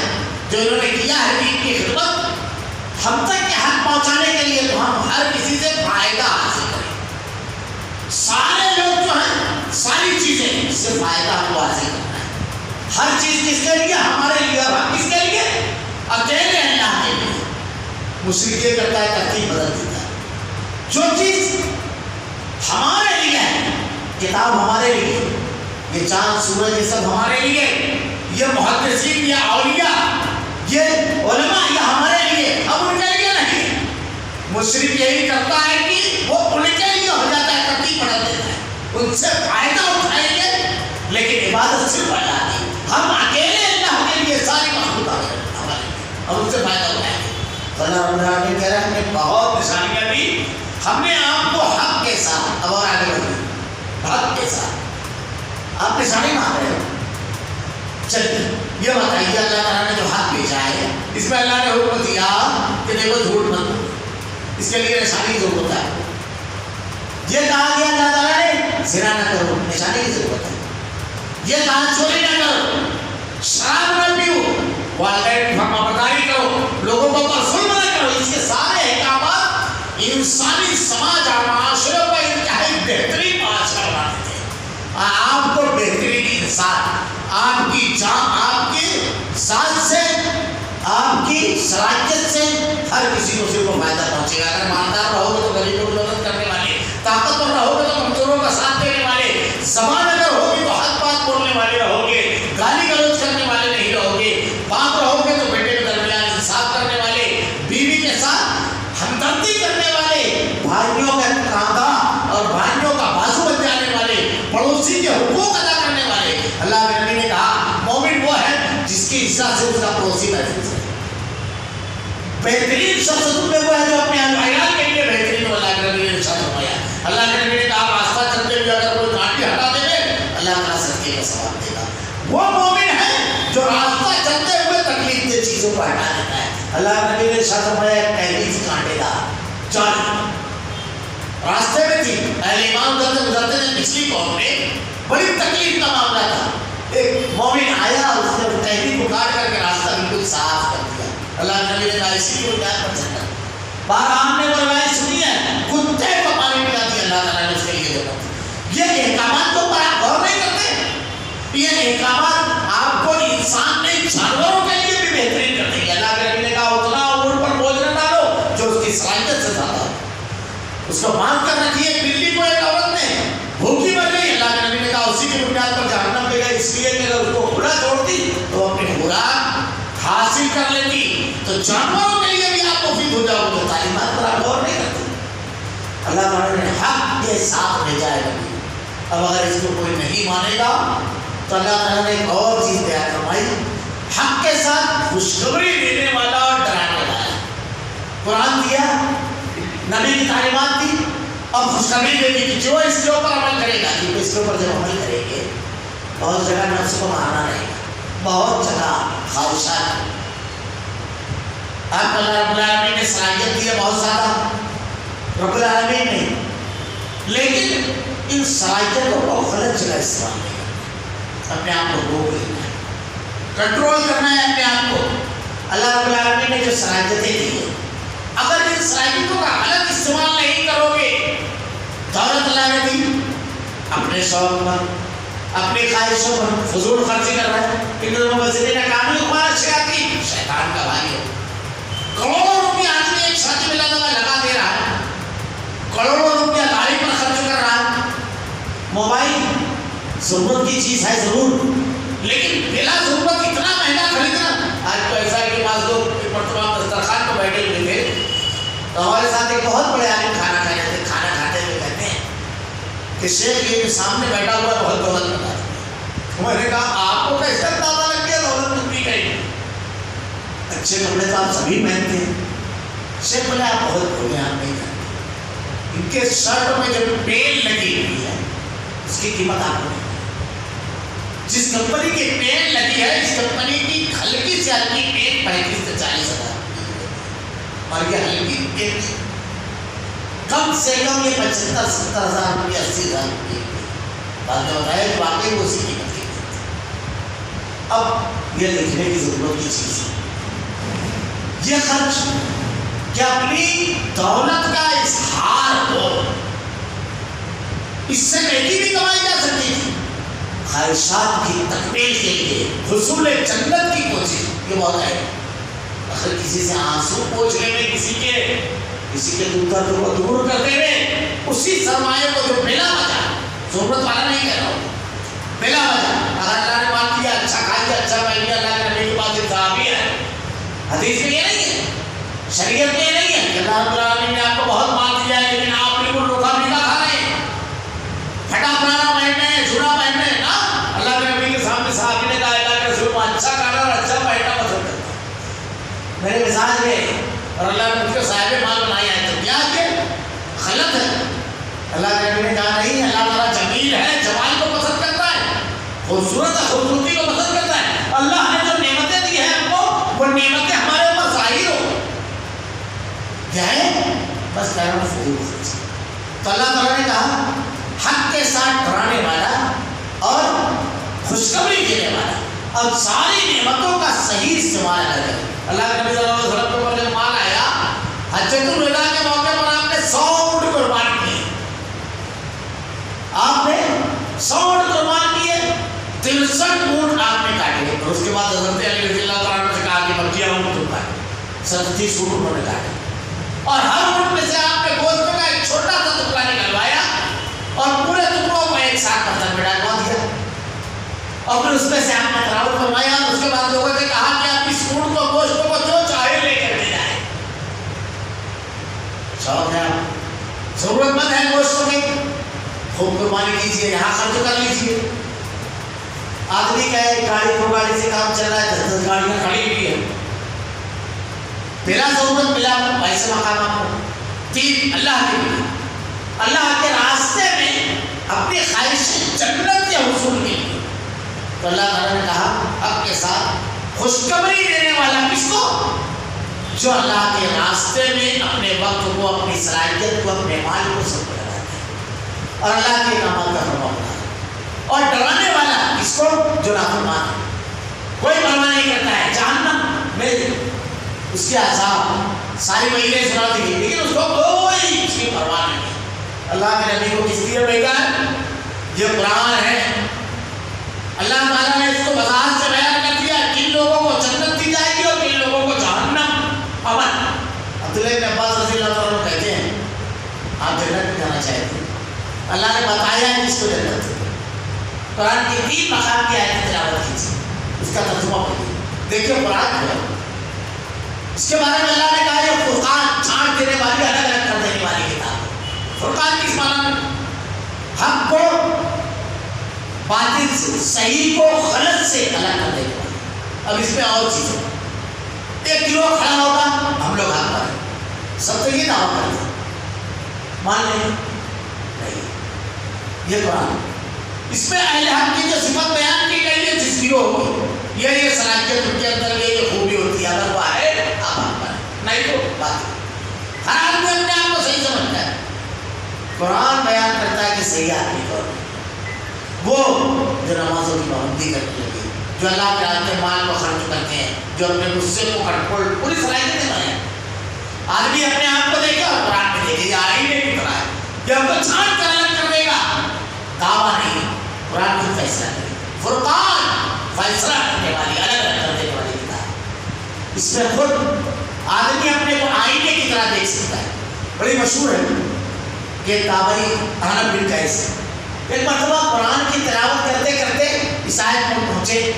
جو انہوں نے کیا ہے ان کی خدمت ہم تک کے حق پہنچانے کے لیے تو ہم ہر کسی سے فائدہ حاصل کریں. سارے لوگ جو ہیں ساری چیزیں سے فائدہ ہم کو حاصل کرنا ہے. ہر چیز کس کے لیے؟ ہمارے لیے. اور ہم کس کے لیے؟ اکیلے اللہ کے لیے. مشرک یہ کرتا ہے ترتیب بدل دیتا ہے. جو چیز ہمارے لیے ہے، کتاب ہمارے لیے، یہ چاند سورج یہ سب ہمارے لیے، یہ محدثین یہ اولیاء یہ علماء یہ ہمارے لیے، اب ان کے لیے نہیں. مشرک یہی کرتا ہے کہ وہ ان کے لیے ہو جاتا ہے، ترتیب بدل دیتا ہے، ان سے فائدہ اٹھائیں گے لیکن عبادت صرف اللہ کی. ہم اکیلے اللہ کے لیے ساری مخلوقات ہمارے لیے، ہم ان سے فائدہ اٹھائیں گے. اللہ رب العالمین کہہ رہا ہے ہم نے بہت نشانیاں دی، ہم نے آپ کو حق کے ساتھ. اب اور آگے بڑھیں، حق کے ساتھ آپ نشانی مان رہے ہو. چلیے یہ بتائیے اللہ تعالیٰ نے جو حق بھیجا ہے اس میں اللہ نے حکم دیا کہ دیکھو جھوٹ مت بولو، اس کے لیے نشانی کی ضرورت ہے. یہ کہا گیا اللہ تعالیٰ نے زنا نہ کرو، نشانی کی ضرورت ہے. یہ کہا چوری نہ کرو، شراب نہ پیو، والدین کی فرمانبرداری کرو، لوگوں کو پر ظلم نہ کرو. اس کے سارے احکامات انسانی سماج اور معاشرے کو انتہائی بہترین معاشرہ بناتے تھے. آپ کو بہترین انسان، آپ کی جان، آپ کی ذات سے، آپ کی صلاحیت سے ہر کسی کو صرف فائدہ پہنچے گا. اگر مالدار رہو گے تو غریبوں کی مدد کرنے والے، طاقتور رہو گے تو کمزوروں کا ساتھ دینے والے، زبان اگر ہوگی تو حق بات بولنے والے رہو گے، گالی گلوچ کرنے والے نہیں رہو گے، باپ رہو گے تو بیٹے کے درمیان انصاف کرنے والے، بیوی کے ساتھ ہمدردی کرنے والے، بھائیوں کا کاندھا اور بھائیوں کا بازو بن جانے والے، پڑوسی کے حقوق ادا کرنے والے. اللہ کے نبی نے کہا مومن وہ ہے جس کی عزت سے اس کا پڑوسی محفوظ ہے. بہترین شخص تم میں وہ ہے جو اپنے عیال کے لیے بہترین ہو. اللہ کے نبی نے ارشاد فرمایا، اللہ کے نبی نے کہا راستہ چلتے ہوئے اگر کوئی کانٹی ہٹا دے گے اللہ تعالیٰ صدقے کا ثواب دے گا. وہ مومن ہے جو راستہ چلتے ہوئے تکلیف دہ چیزوں کو ہٹا دیتا ہے. اللہ کے نبی نے ارشاد فرمایا ایک پہلی سی کانٹے دار چال راستے میں تھی، اہل ایمان گزرتے تھے، پچھلی قوم میں بڑی تکلیف کا معاملہ تھا. ایک مومن آیا، اس نے ٹہنی کو کاٹ کر کے راستہ بالکل صاف کر دیا. اللہ کے نبی نے کہا اسی کی بنیاد پر چلنا. باہر ہم نے وہ روایت سنی ہے، کتے کو پانی پلا دیا اللہ تعالیٰ نے اس کے لیے دیکھا. یہ احکامات کو پر آپ غور نہیں کرتے؟ یہ احکامات آپ کو انسان نے جانوروں کے لیے بھی بہترین کر دیں گے. اللہ کے نبی نے کہا اتنا اونٹ پر بوجھ نہ ڈالو جو اس کی صلاحیت سے زیادہ ہو، اس کو باندھ کر رکھیے. بلی کو ایک عورت نے بھوکی مر گئی، اللہ کے نبی نے کہا اسی کی بنیاد پر جہنم میں گئی، اس لیے کہ اگر اس کو کھلا چھوڑتی تو اپنی خوراک حاصل کر لیتی. تو جانوروں کے لیے بھی آپ مفید ہو جاؤ گے. تعلیمات پر آپ غور نہیں کرتے. اللہ تعالیٰ نے حق کے ساتھ بھیجا ہے نبی. اب اگر اس کو کوئی نہیں مانے گا تو اللہ تعالیٰ نے ایک اور چیز بیان فرمائی، حق کے ساتھ خوشخبری دینے والا اور ڈرانے والا. قرآن دیا، نبی کی تعلیمات دی اور خوشخبری دے دی کہ جو اس کے اوپر عمل کرے گا، کیونکہ اس کے اوپر جب عمل کریں گے بہت جگہ نفس کو مارنا رہے گا، بہت جگہ خواہشات. آپ کو اللہ رب العالمین نے صلاحیت دی ہے بہت زیادہ، رب العالمین نے، لیکن ان صلاحیتوں کو غلط جگہ استعمال نہیں کرنا. اپنے آپ کو روک لینا ہے، کنٹرول کرنا ہے اپنے آپ کو. اللہ رب العالمین نے جو صلاحیتیں دی ہیں، اگر ان صلاحیتوں کا غلط استعمال نہیں کرو گے، دولت اللہ نے دی، اپنے شوق پر، اپنی خواہشوں پر فضول خرچی کر رہا ہے. کیونکہ مبذرین کامل خواہش شیاطین، شیطان کا بھائی ہو. کروڑوں روپیہ آدمی ایک شادی میں لگا دے رہا ہے، کروڑوں روپیہ گاڑی پر خرچ کر رہا ہے. موبائل ضرورت کی چیز ہے ضرور، لیکن بلا ضرورت اتنا مہنگا خریدنا. آج تو ایسا ہے کہ بعض لوگ ایک مرتبہ دسترخوان پر بیٹھے ہوئے تھے تو ہمارے ساتھ ایک بہت بڑے عالم کھانا کھاتے تھے. کھانا کھاتے ہوئے کہتے ہیں کہ شیخ یہ جو سامنے بیٹھا ہوا ہے بہت دولت مند ہے. میں نے کہا آپ کو کیسے اندازہ لگ گیا دولت مندی گئی؟ اچھے کپڑے تو آپ سبھی پہنتے ہیں. شیخ بولے آپ بہت بڑے آپ نہیں جانتے. ان کے شرٹ میں جو پین لگی ہوئی ہے اس کی قیمت آپ کو نہیں. جس کمپنی کی پین لگی ہے، اس کمپنی کی ہلکی سے ہلکی پین 35 سے 40 ہزار. اور یہ ہلکی پیٹی کم سے کم یہ 75-70 ہزار روپئے 80 ہزار روپئے بعد میں بتایا کہ واقعی وہ اسی قیمت کی تھی. اب یہ لکھنے کی ضرورت کی چیز ہے یہ خرچ کہ اپنی دولت کا اظہار ہو. اس سے نیکی بھی کمائی جا سکتی تھی. خواہشات کی تکمیل کے لیے حصول جنت کی کوشش یہ بہت ہے. اگر کسی سے آنسو پوچھنے میں کسی کے درد کو دور کرتے ہوئے اسی سرمایے کو جو بلا وجہ ضرورت والا نہیں کہہ رہا ہوں بلا وجہ اگر اللہ نے مان دیا اچھا کھائیے اچھا پہنیے اللہ کے نبی کے پاس انتخاب ہے. حدیث میں یہ نہیں ہے شریعت میں یہ نہیں ہے کہ اللہ رب العالمین نے آپ کو بہت مال دیا ہے لیکن آپ بالکل روکھا بھیگا کھا رہے ہیں پھٹا پرانا پہننے ہیں جھوڑا پہننے ہیں نا. اللہ کے نبی کے سامنے صحابی نے کہا اللہ کے رسول کو اچھا کھانا اور اچھا پہننا پسند کرتا ہے میرے مزاج میں اور اللہ نے مجھ کو صاحب مال بنایا ہے تو کیا یہ غلط ہے. اللہ کے نبی نے کہا نہیں اللہ تعالیٰ جمیل ہے جمال کو پسند کرتا ہے خوبصورت خوبصورتی کو پسند کرتا ہے. اللہ نے جو نعمتیں دی ہیں ہم کو وہ نعمتیں ہمارے اوپر ظاہر ہو کیا ہے بس پیروں میں فضول خرچ. تو اللہ تعالیٰ نے کہا حق کے ساتھ ڈرانے والا اور خوشخبری دینے والا اور ساری نعمتوں کا صحیح استعمال کرے. اللہ کے نبی صلی اللہ علیہ وسلم کے اوپر جب مال آیا حجۃ الوداع کے موقع پر آپ نے 100 اونٹ قربان کیے. آپ نے 100 اونٹ قربان کیے 63 اونٹ آپ نے کاٹے اور اس کے بعد حضرت علی رضی اللہ تعالیٰ عنہ سے کہا کہ بقیہ اونٹ تم کاٹے 37 اونٹ انہوں نے کاٹے اور ہر اونٹ میں سے آپ نے گوشت کا ایک چھوٹا سا ٹکڑا نکلوایا اور پورے ٹکڑوں کو ایک ساتھ برتن میں ڈالوا دیا اور پھر اس میں سے آپ نے تناول فرمایا. اس کے بعد لوگوں نے کہا کہ آپ اس اونٹ کو گوشت کو جو چاہے لے کر کے جائیں. شوق ہے آپ ضرورت مند ہے گوشت کی خوب قربانی کیجیے یہاں خرچ کر لیجیے. آدمی کا ہے گاڑی کو گاڑی سے کام چل رہا ہے 10 گاڑیاں کھڑی ہوئی ہیں بلا ضرورت بلا پیسے مقام آپ کو 3 اللہ کے لیے اللہ کے راستے میں اپنی خواہش جنت کے حصول کے لیے. تو اللہ تعالیٰ نے کہا حق کے ساتھ خوشخبری دینے والا کس کو جو اللہ کے راستے میں اپنے وقت کو اپنی صلاحیت کو اپنے مال کو سب کو لگاتا ہے اور اللہ کے کامات کا فرمان ہے. اور ڈرانے والا کس کو جو نافرمان ہے کوئی پرواہ نہیں کرتا ہے جہنم میں اس کے عذاب ساری مہینے سنا دی گئی لیکن اس کو کوئی اس کی پرواہ نہیں. اللہ کے نبی کو کس لیے بھیجا ہے یہ قرآن ہے. اللہ تعالیٰ نے اس کو وضاحت سے بیان کر دیا کن لوگوں کو جنت دی جائے گی اور کن لوگوں کو جہنم. امن عبداللہ بن عباس رضی اللہ عنہ کہتے ہیں آپ جنت میں جانا چاہتے ہیں اللہ نے بتایا ہے کس کو جنت. قرآن کی 3 مقام کی آیت تلاوت کیجیے اس کا ترجمہ پڑھیے دیکھیے قرآن جو ہے اس کے بارے میں اللہ نے کہا یہ فرقان چھانٹ دینے والی الگ الگ کر دینے والی کتاب. فرقان کس معنی میں حق کو باطل سے صحیح کو غلط سے الگ کر دینے والی. اب اس میں اور چیز ہے ایک گروہ کھڑا ہوگا ہم لوگ حق پر سب تو یہ دعویٰ کرتے مان لیں نہیں یہ قرآن اس میں اہل حق کی جو صفت بیان کی گئی ہے جس گروہ کی یہ صلاحیت ان کے اندر یہ خوبی ہوتی ہے اگر وہ ہے آپ حق پر نہیں تو بات ہر آدمی اپنے آپ کو صحیح سمجھتا ہے. قرآن بیان کرتا ہے کہ صحیح آدمی کون وہ جو نمازوں کی پابندی کرنے لگے جو اللہ کے راستے مال کو خرچ کرتے ہیں جو اپنے غصے کو کنٹرول پوری صلاحیتیں بنائیں. آدمی اپنے آپ کو دیکھے اور قرآن میں دیکھے یہ آئینے کی طرح ہے یہ ہم کو چھانٹ کر الگ کر دے گا دعویٰ نہیں قرآن کی فیصلہ کرے. فرقان فیصلہ کرنے والی الگ الگ کر دینے والی کتاب. اس میں خود آدمی اپنے کو آئینے کی طرح دیکھ سکتا ہے. بڑی مشہور ہے کہ تابعی احنف بن قیس ایک مرتبہ قرآن کی تلاوت کرتے کرتے اس آیت پر پہنچے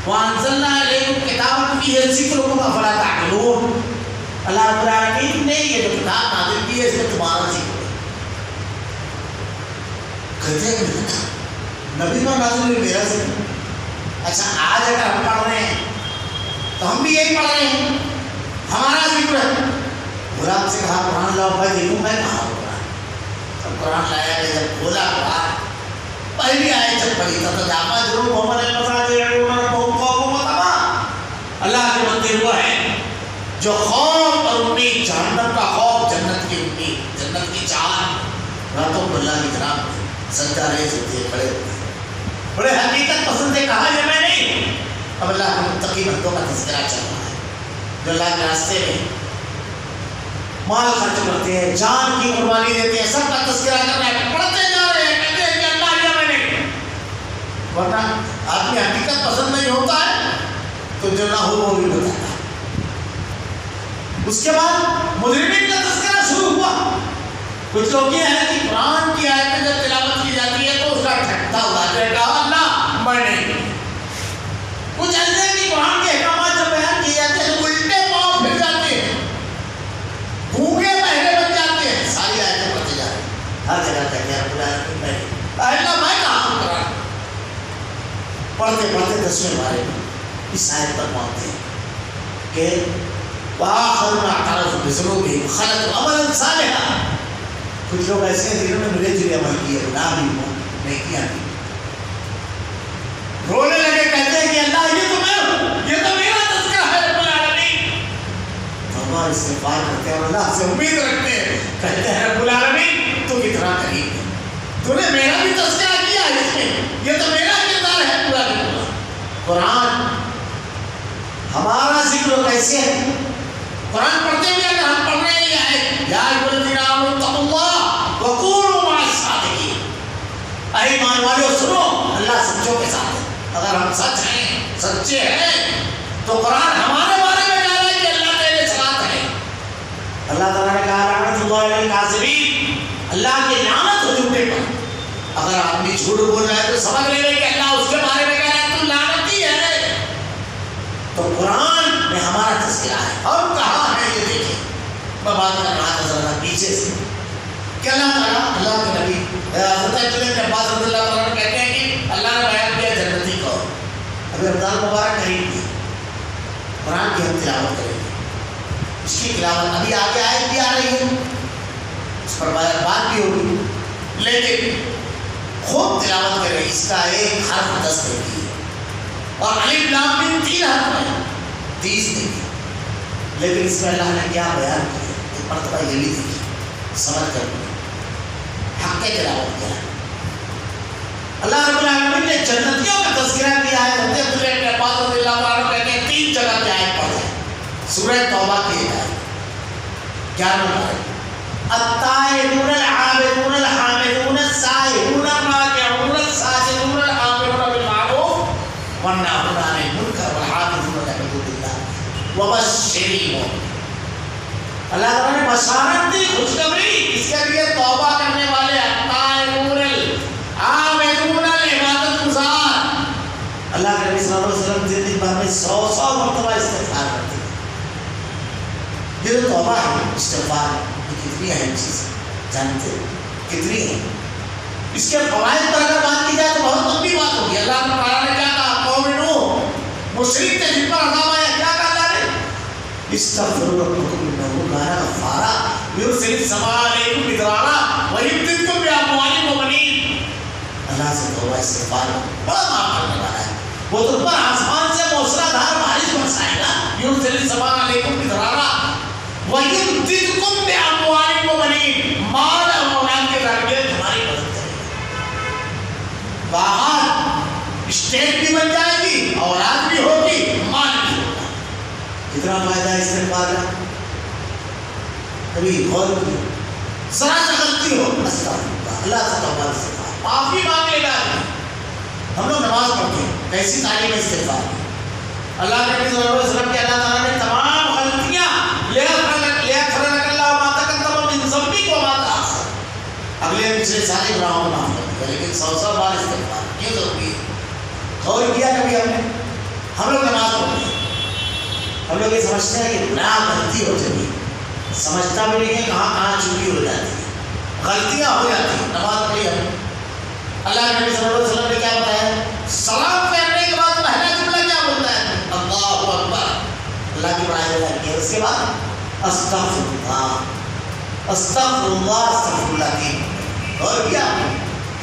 وَأَنزَلْنَا عَلَيْكُمْ كِتَابًا فِيهِ ذِكْرُكُمْ أَفَلَا تَعْقِلُونَ. اللہ رب العالمین نے یہ جو کتاب نازل کی ہے اس میں تمہارا ذکر ہے. کہتے ہیں نبی پر نازل ہوئی میرا ذکر. اچھا آج اگر ہم پڑھ رہے ہیں تو ہم بھی یہی پڑھ رہے ہیں ہمارا ذکر ہے. غلام سے کہا قرآن لاؤ بھائی دیکھوں میں کہاں ہو رہا ہے. قرآن لایا گیا جب کھولا قرآن پہلی آیت جب پڑھی تھا تو جامع ضرور محمد اللہ کے مندر وہ ہے جو خوف اور امید روشنی، جہنم کا خوف، جنت کی امید، جنت کی چاہت، راتوں کو اللہ کی طرف سجدہ ریز ہوتی ہے، کھڑے ہوتے ہیں، بڑے حقیقت پسند ہے، کہا یہ میں نہیں. اب اللہ کے متقی بندوں کا تذکرہ چل رہا ہے جو اللہ کے راستے میں مال خرچ کرتے ہیں، جان کی قربانی دیتے ہیں، سب کا تذکرہ کر رہے ہیں، پڑھتے جا رہے ہیں، کہتے ہیں کہ اللہ یہ میں نہیں. ورنہ آدمی حقیقت پسند نہیں ہوتا ہے تو جو نہ ہو وہ بھی بتاتا ہے. اس کے بعد مجرمین کا تذکرہ شروع ہوا. کچھ لوگ یہ ہے کہ قرآن کی آیتیں جب تلاوت کی جاتی ہے تو اس کا ٹھٹا ہوا جائے گا، اللہ میں نہیں. کچھ ایسے ہیں کہ قرآن کے احکامات جب بیان کیے جاتے ہیں تو الٹے پاؤں پھر جاتے ہیں، بھوکے بہرے بن جاتے ہیں. ساری آیتیں پڑھتے جا رہے ہیں، ہر جگہ کہتے ہیں اللہ میں کہاں ہوں قرآن. پڑھتے پڑھتے 10ویں بارے میں اس آیت پر پہنچتے ہیں کہ وآخر ما اعترفوا بذنوبهم خلقوا عملا صالحا. کچھ لوگ ایسے ہیں جنہوں نے ملے جلے عمل کیے، گناہ بھی ہوا، نیکیاں بھی. رونے لگے، کہتے ہیں کہ اللہ یہ تو میں ہوں، یہ تو میرا تذکرہ ہے رب العالمین. توبہ استغفار کرتے ہیں اور اللہ سے امید رکھتے ہیں، کہتے ہیں رب العالمین تو کتنا قریب ہے، تو نے میرا بھی تذکرہ کیا ہے اس میں، یہ تو میرا کردار ہے پورا کا پورا. قرآن ہمارا ذکر کیسے ہے؟ قرآن پڑھتے ہوئے اگر ہم پڑھ رہے ہیں یا ایھا الذین آمنوا اتقوا اللہ وکونوا مع الصادقین، اے ایمان والو سنو، اللہ سچوں کے ساتھ ہے. اگر ہم سچ ہیں، سچے ہیں، تو قرآن ہمارے بارے میں کہہ رہا ہے کہ اللہ تیرے ساتھ ہے. اللہ تعالیٰ نے کہا لعنت اللہ علی الکاذبین، اللہ کی لعنت ہو جھوٹے پر. اگر آدمی جھوٹ بول رہا ہے تو سمجھ لے کہ اللہ اس کے بارے میں کہہ رہا ہے تو لعنتی ہے. تو قرآن میں ہمارا تذکرہ ہے. ہم کہاں ہیں یہ دیکھیں. میں بات کر رہا تھا ذرا پیچھے سے کہ اللہ تعالیٰ، اللہ کے نبی حضرت عباس رضی اللہ عنہ کہتے ہیں کہ اللہ نے بیان کیا جنتی کو. ابھی رمضان مبارک قریب ہے، قرآن کی ہم تلاوت کریں گے. اس کی تلاوت ابھی آگے آیت بھی آ رہی ہے، اس پر بات بھی ہوگی، لیکن خوب تلاوت کریں. اس کا ایک حرف 10 دیکھی ہے اور الف لام میم 3 حرف ہے، 30 دیکھی. لیکن اس میں اللہ نے کیا بیان کیا، ایک مرتبہ یہ بھی دیکھی سمجھ کر حق تلاوت کیا ہے. اللہ رب العالمین نے جنتیوں کا تذکرہ کیا ہے. حضرت عبداللہ بن عباس رضی اللہ عنہ کہتے ہیں 3 جگہ پہ آیت پڑھ ہے. سورہ توبہ کی آیت 11 آیت، التائبون العابدون الحامدون السائحون الراکعون الساجدون الآمرون بالمعروف والناہون عن المنکر والحافظون لحدود اللہ وبشر المؤمنین. اللہ تعالیٰ نے بشارت دی، خوشخبری اس کے لیے توبہ کرنے والے التائبون العابدون العبادت گزار. اللہ کے نبی صلی اللہ علیہ وسلم زندگی بھر میں 100 مرتبہ استغفار کرتے ہیں. یہ جو توبہ ہے، استغفار یہ کتنی اہم چیز ہے، جانتے ہیں کتنی ہے. اس کے فوائد پر اگر بات کی جائے تو بہت لمبی بات ہوگی. اللہ تعالیٰ نے کیا کہا، قوم نوح مشرک تھے جن پر عذاب آیا، کیا کہا اللہ نے، استغفروا ربکم انہ کان غفارا یرسل السماء علیکم مدرارا ویمددکم باموال وبنین. اللہ سے توبہ استغفار بڑا معاف کرنے والا ہے. وہ تم پر آسمان سے موسلا دھار بارش برسائے گا، یرسل السماء علیکم مدرارا ویمددکم باموال وبنین، مال اور اولاد کے ذریعے تمہاری مدد کرے گا. باہر اسٹیٹ بھی بن جائے گی، اولاد بھی ہوگی، مال بھی ہوگا. کتنا فائدہ ہے استغفار کا. کبھی غور کی ذرا سا غلطی ہو استغفر اللہ سے توبہ استغفار معافی مانگ لے گا. ہم لوگ نماز پڑھتے ہیں، کیسی تعلیم ہے استغفار کی. اللہ کے نبی صلی اللہ علیہ وسلم کے اللہ تعالیٰ نے تمام غلطیاں اگلے پچھلے سارے گناہوں کو معاف کر دیا، لیکن 100 بار استغفار کیوں ضروری ہے. غور کیا کبھی ہم نے؟ ہم لوگ نماز پڑھتے ہیں، ہم لوگ یہ سمجھتے ہیں کہ گناہ غلطی ہو جاتی ہے، سمجھتا بھی نہیں ہے کہاں کہاں چوری ہو جاتی ہے، غلطیاں ہو جاتی ہیں. نماز پڑھی ہم نے، اللہ کے نبی صلی اللہ علیہ وسلم نے کیا بتایا، سلام پھیرنے کے بعد پہلا جملہ کیا بولتا ہے، اللہ اکبر، اللہ کی بڑائی بیان کی. اس کے بعد استغفر اللہ، استغفر اللہ، استغفر اللہ کی. اور کیا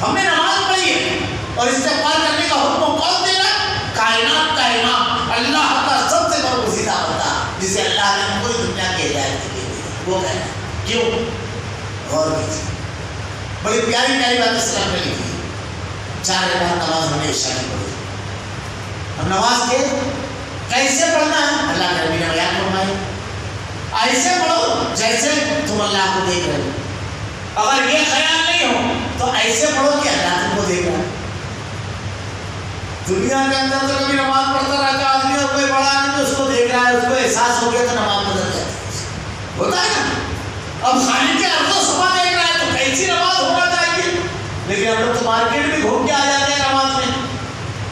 ہم نے نماز پڑھی ہے اور استغفار کرنے کا حکم کون دے رہا ہے؟ کائنات کا امام، اللہ کا سب سے برگزیدہ بندہ، جسے اللہ نے پوری دنیا کی ہدایت دی ہے. وہ کہنا کیوں؟ غور کیجیے، بڑی پیاری پیاری بات اسلام نے لکھی ہے۔ 4 رکعت نماز ہم نے عشاء کی پڑھی، ہم نماز کے کیسے پڑھنا ہے اللہ کے نبی نے بیان فرمایا، ایسے پڑھو جیسے تم اللہ کو دیکھ رہے ہو، اگر یہ خیال نہیں ہو تو ایسے پڑھو کہ اللہ تم کو دیکھ رہا ہے۔ دنیا کے اندر تو کبھی نماز پڑھتا رہتا آدمی اور کوئی بڑا آدمی اس کو دیکھ رہا ہے، اس کو احساس ہو گیا تو نماز بدل جاتی ہے، ہوتا ہے نا۔ اب خالق کے ارض و سما دیکھ رہا ہے تو کیسی نماز ہونا چاہیے، لیکن ہم لوگ تو مارکیٹ میں گھوم کے آ جاتے ہیں نماز میں۔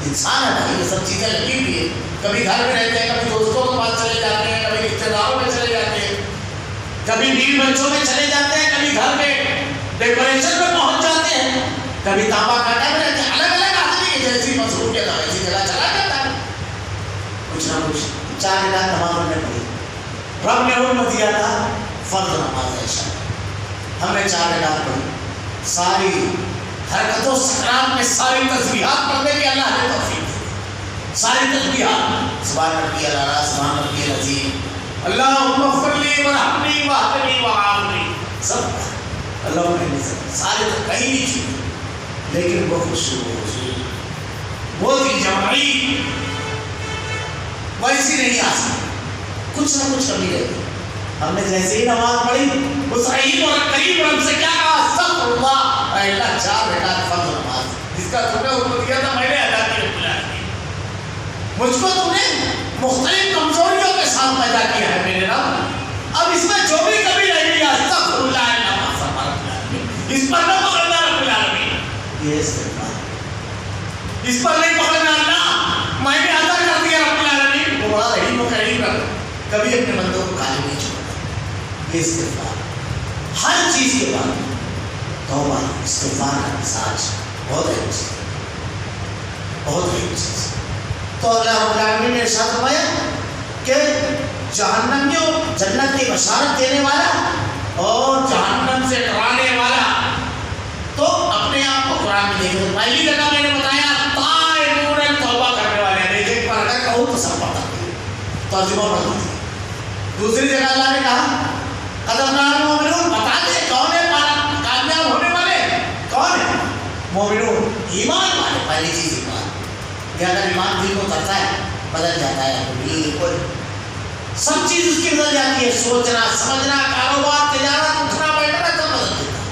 انسان ہے بھائی، یہ سب چیزیں لگی ہوئی ہے، کبھی گھر میں رہتے ہیں، کبھی دوستوں کے پاس چلے جاتے ہیں، کبھی رشتے داروں میں چلے جاتے ہیں، کبھی بیوی بچوں میں چلے جاتے ہیں، کبھی گھر میں ڈیکوریشن میں پہنچ جاتے ہیں، کبھی تانبا کاٹا میں رہتے ہیں، الگ الگ آدمی کی جیسی مصروفیت ہے ویسی جگہ چلا جاتا ہے، کچھ نہ کچھ 4 رکعت نماز ہم نے پڑھی۔ رب نے حکم دیا تھا فرض نماز عشاء، ہم نے 4 رکعت پڑھی، ساری حرکت و سکنات میں ساری تسبیحات پڑھنے کی اللہ نے توفیق دی، ساری تسبیحات، سبحان ربی الاعلیٰ، سبحان ربی العظیم، اللہم اغفر لی ورحمنی واہدنی وعافنی، سب اللہ نے سارے تو کہیں نہیں کی، لیکن وہ خوشبو وہ دل جمعی ویسی نہیں آ سکتی، کچھ نہ کچھ کمی رہتی۔ ہم نے جیسے ہی نماز پڑھی اس رحیم اور کریم رب سے کیا کہا، استغفر اللہ، اے اللہ 4 رکعت فرض نماز جس کا تم نے حکم دیا تھا میں نے ادا کیا، مجھ کو تم نے مختلف کمزوریوں کے ساتھ پیدا کیا ہے میرے رب، اب اس میں جو بھی کمی رہ گئی استغفر اللہ، اس پر نہ پکڑنا رب العالمین، یہ استغفار، اس پر نہیں پکڑنا اللہ، میں نے ادا کر دیا رب العالمین، وہ بڑا رحیم و کریم رب، کبھی اپنے بندوں کو خالی نہیں چھوڑتا۔ یہ استغفار ہر چیز کے بعد توبہ استغفار کا مزاج بہت اہم چیز، بہت اہم چیز۔ تو اللہ رب العالمین نے ارشاد فرمایا کہ جہنمیوں جنت کی بشارت دینے والا اور جہنم سے ڈرانے والا تو اپنے آپ کو قرآن میں دیکھیں، پہلی جگہ میں نے بتایا تائبون توبہ کرنے والے ہیں، دیکھیں پر اگر کہوں تو سب پڑھتا ہے، ترجمہ پڑھتا ہے۔ دوسری جگہ اللہ نے کہا قد افلح المؤمنون، بتا دے کون ہے کامیاب ہونے والے، کون ہے مومنون، ایمان والے، پہلی چیز ایمان، کہ اگر ایمان دل کو کرتا ہے بدل جاتا ہے، بالکل سب چیز اس کی بدل جاتی ہے، سوچنا سمجھنا کاروبار تجارت اٹھنا بیٹھنا سب بدل دیتا ہے۔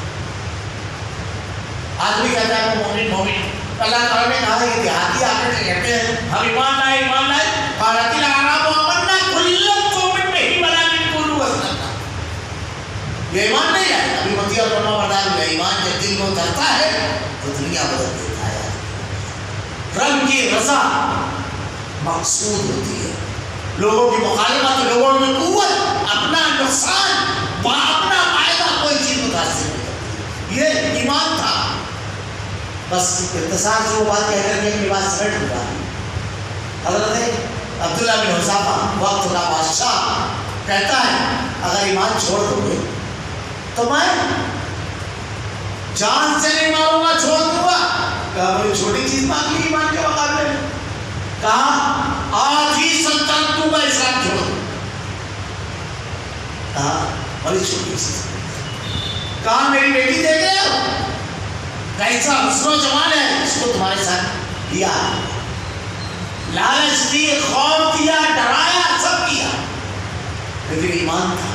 آدمی کہتا ہے وہ مومن مومن، اللہ تعالیٰ نے کہا کہ دیہاتی آ کر کہتے ہیں ہم ایمان لائے ایمان لائے، قالت الاعراب آمنا قل لم تؤمن به ولكن قولوا اسلمنا، یہ ایمان نہیں ہے، ابھی مطیع فرما بردار میں ایمان جب دل میں اترتا ہے تو دنیا بدل دیتا ہے، رب کی رضا مقصود ہوتی ہے، لوگوں کی مخالفت، لوگوں میں قوت، اپنا نقصان اپنا فائدہ کوئی چیز متاثر نہیں کرتی، یہ ایمان تھا۔ بس اختصار سے وہ بات کہہ کر کے اپنی بات سمیٹ دوں گا۔ حضرت عبداللہ بن حذافہ وقت کا بادشاہ کہتا ہے اگر ایمان چھوڑ دو گے تو میں جان سے نہیں ماروں گا، چھوڑ دوں گا۔ کہا بڑی چھوٹی چیز مانگ لی ایمان کے مقابلے میں، کہا آج ہی سلطنت دوں گا، اسلام چھوڑ دوں، کہا بڑی چھوٹی چیز، کہا میری بیٹی دیکھ رہے ہو کیسا حسن و جمال ہے، اس کو تمہارے ساتھ دیا، لالچ دی، خوف دیا، ڈرایا، سب کیا، لیکن ایمان تھا،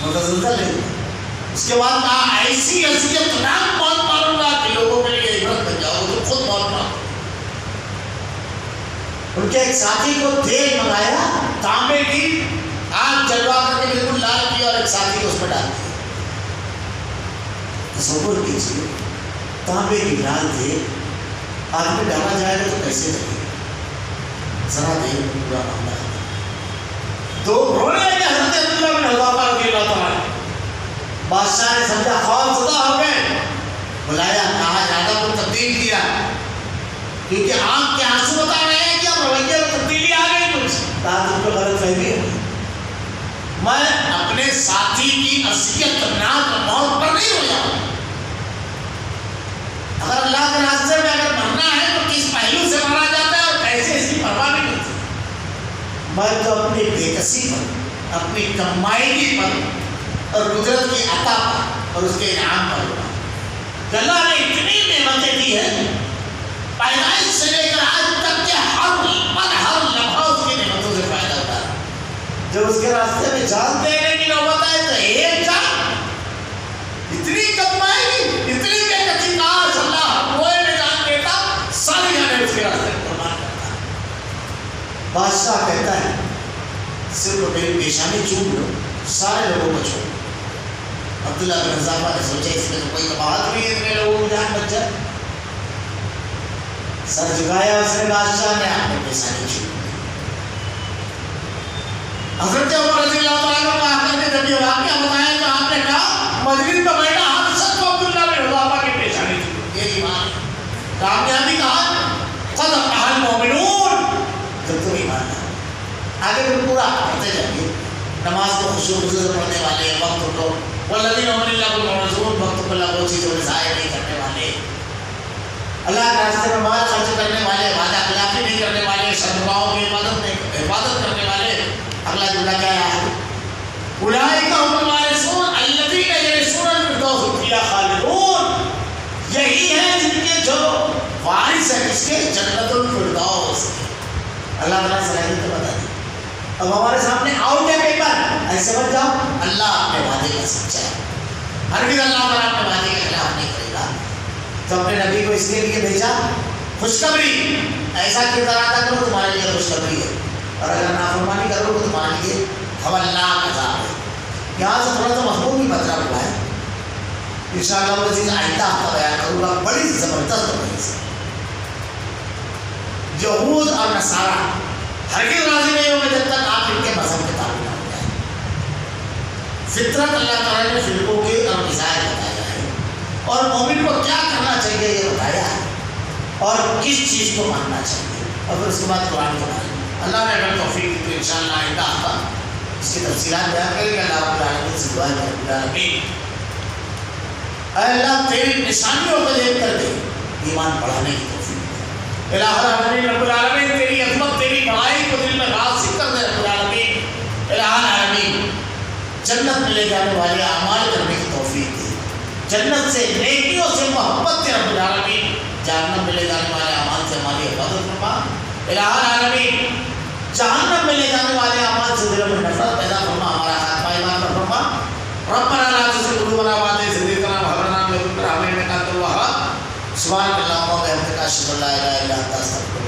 متزلزل نہیں ہوا۔ اس کے بعد کہا ایسی اذیت ناک موت ماروں گا کہ لوگوں کے لیے عبرت بن جاؤ، تو خود موت مارو۔ ان کے ایک ساتھی کو تیل منگایا، تانبے کی آگ جلوا کر کے بالکل لال کیا اور ایک ساتھی کو اس میں ڈال دیا۔ تصور کیجیے تانبے کی لال تیل آگ میں ڈالا جائے گا تو کیسے لگے گا، ذرا دیر میں پورا معاملہ ہے۔ تو رونے لگے حضرت عبداللہ بن حذافہ رضی اللہ تعالیٰ، بادشاہ نے سمجھا خوف زدہ ہو گئے، بلایا، کہا ارادہ کو تبدیل کیا، کیونکہ آنکھ کے آنسو بتا رہے ہیں کہ اب رویے میں تبدیلی آ گئی کچھ، کہا تم کو غلط فہمی ہے، میں اپنے ساتھی کی اذیت ناک موت پر نہیں ہو جاؤں، اگر اللہ کے راستے میں اگر مرنا ہے تو کس پہلو سے مرا جاتا ہے اور کیسے اس کی پرواہ نہیں ہوتی، میں تو اپنی بے کسی پر، اپنی کمائیگی پر اور قدرت کی عطا پر اور اس کے انعام پر اللہ نے اتنی نعمتیں دی ہیں، پیدائش سے لے کر آج تک کے ہر لمحہ اس کی نعمتوں سے فائدہ ہوتا ہے۔ جب اس کے راستے میں جان دینے کی نوبت آئے تو ایک جان اتنی کمائے گی، اتنی بے کسی کاش اللہ کوئی میں جان دیتا، ساری جانیں اس کے راستے میں قربان کرتا۔ بادشاہ کہتا ہے صرف میری پیشانی چوم لو، سارے لوگوں کو چھوڑ۔ عبداللہ بن حذافہ نے سوچا اس میں تو کوئی کباہت نہیں ہے، اتنے لوگوں کو جان بچ جائے۔ سر جھکایا اس نے، بادشاہ نے اپنے پیشانی چوم لی۔ حضرت عمر رضی اللہ تعالیٰ عنہ آ کر کے جب یہ واقعہ بتایا تو آپ نے کہا مجلس میں بیٹھا ہم سب کو عبداللہ بن حذافہ کی پیشانی چوم، یہ ایمان ہے۔ کامیابی کہا قد افلح المؤمنون، جب تم ایمان لاؤ۔ آگے تم پورا پڑھتے جائیے، نماز کو خشوع و خضوع سے پڑھنے والے، وقت کو والذین هم للغو معرضون، وقت کو لغو چیزوں میں ضائع نہیں کرنے والے، اللہ کے راستے میں مال خرچ کرنے والے، وعدہ خلافی نہیں کرنے والے، شرمگاہوں کی حفاظت کرنے والے۔ اگلا جملہ کیا ہے؟ اولئک هم الوارثون الذین یرثون الفردوس هم فیہا خالدون، یہی ہے جن کے جو وارث ہیں، کس کے؟ جنت الفردوس کے۔ اللہ تعالیٰ صلاحیت تو بتا دی۔ اب ہمارے سامنے آؤٹ ہے پیپر، ایسے بن جاؤ اللہ اپنے وعدے کا سچا ہے، ہرگز اللہ تعالیٰ اپنے وعدے کے خلاف نہیں کرے گا۔ تو اپنے نبی کو اس لیے بھیجا خوشخبری، ایسا کردار ادا کرو تمہارے لیے خوشخبری ہے، اور اگر نافرمانی کرو تو تمہارے لیے ہولناک عذاب ہے۔ یہاں سے تھوڑا سا مضمون بھی بدلا ہوا ہے، انشاءاللہ وہ چیز آئندہ ہفتہ بیان کروں گا، بڑی زبردست بڑی سے۔ یہود اور نصارہ ہرگز راضی نہیں ہوں گے جب تک آپ ان کے مذہب کے تابع نہ ہو جائیں۔ فطرت اللہ تعالیٰ نے فرقوں کے اور مزاج بتایا ہے، اور مومن کو کیا کرنا چاہیے یہ بتایا ہے، اور کس چیز کو ماننا چاہیے، اور پھر اس کے بعد قرآن کو ماننا۔ اللہ نے اگر توفیق دی تو انشاءاللہ آئندہ ہفتہ اس کی تفصیلات بیان کریں گے۔ اللہ رب العالمین سے دعا ہے رب العالمین اے اللہ تیری نشانیوں کو دیکھ کر دے ایمان بڑھانے کی توفیق۔ الہ العالمین رب العالمین تیری عظمت تیری بڑائی کو دل میں راسخ کر دے رب العالمین۔ الہ العالمین جنت میں لے جانے والے اعمال کرنے کی توفیق دے، جنت سے نیکیوں سے محبت دے رب العالمین، جہنم میں لے جانے والے اعمال سے ہماری حفاظت فرما۔ الہ العالمین جہنم میں لے جانے والے اعمال سے دل میں نفرت پیدا فرما، ہمارا خاتمہ ایمان پر فرما۔ ربنا لا تزغ قلوبنا بعد إذ هديتنا وهب لنا من لدنك رحمة إنك أنت الوهاب۔ سبحانك اللهم وبحمدك أشهد أن لا إله إلا أنت أستغفرك۔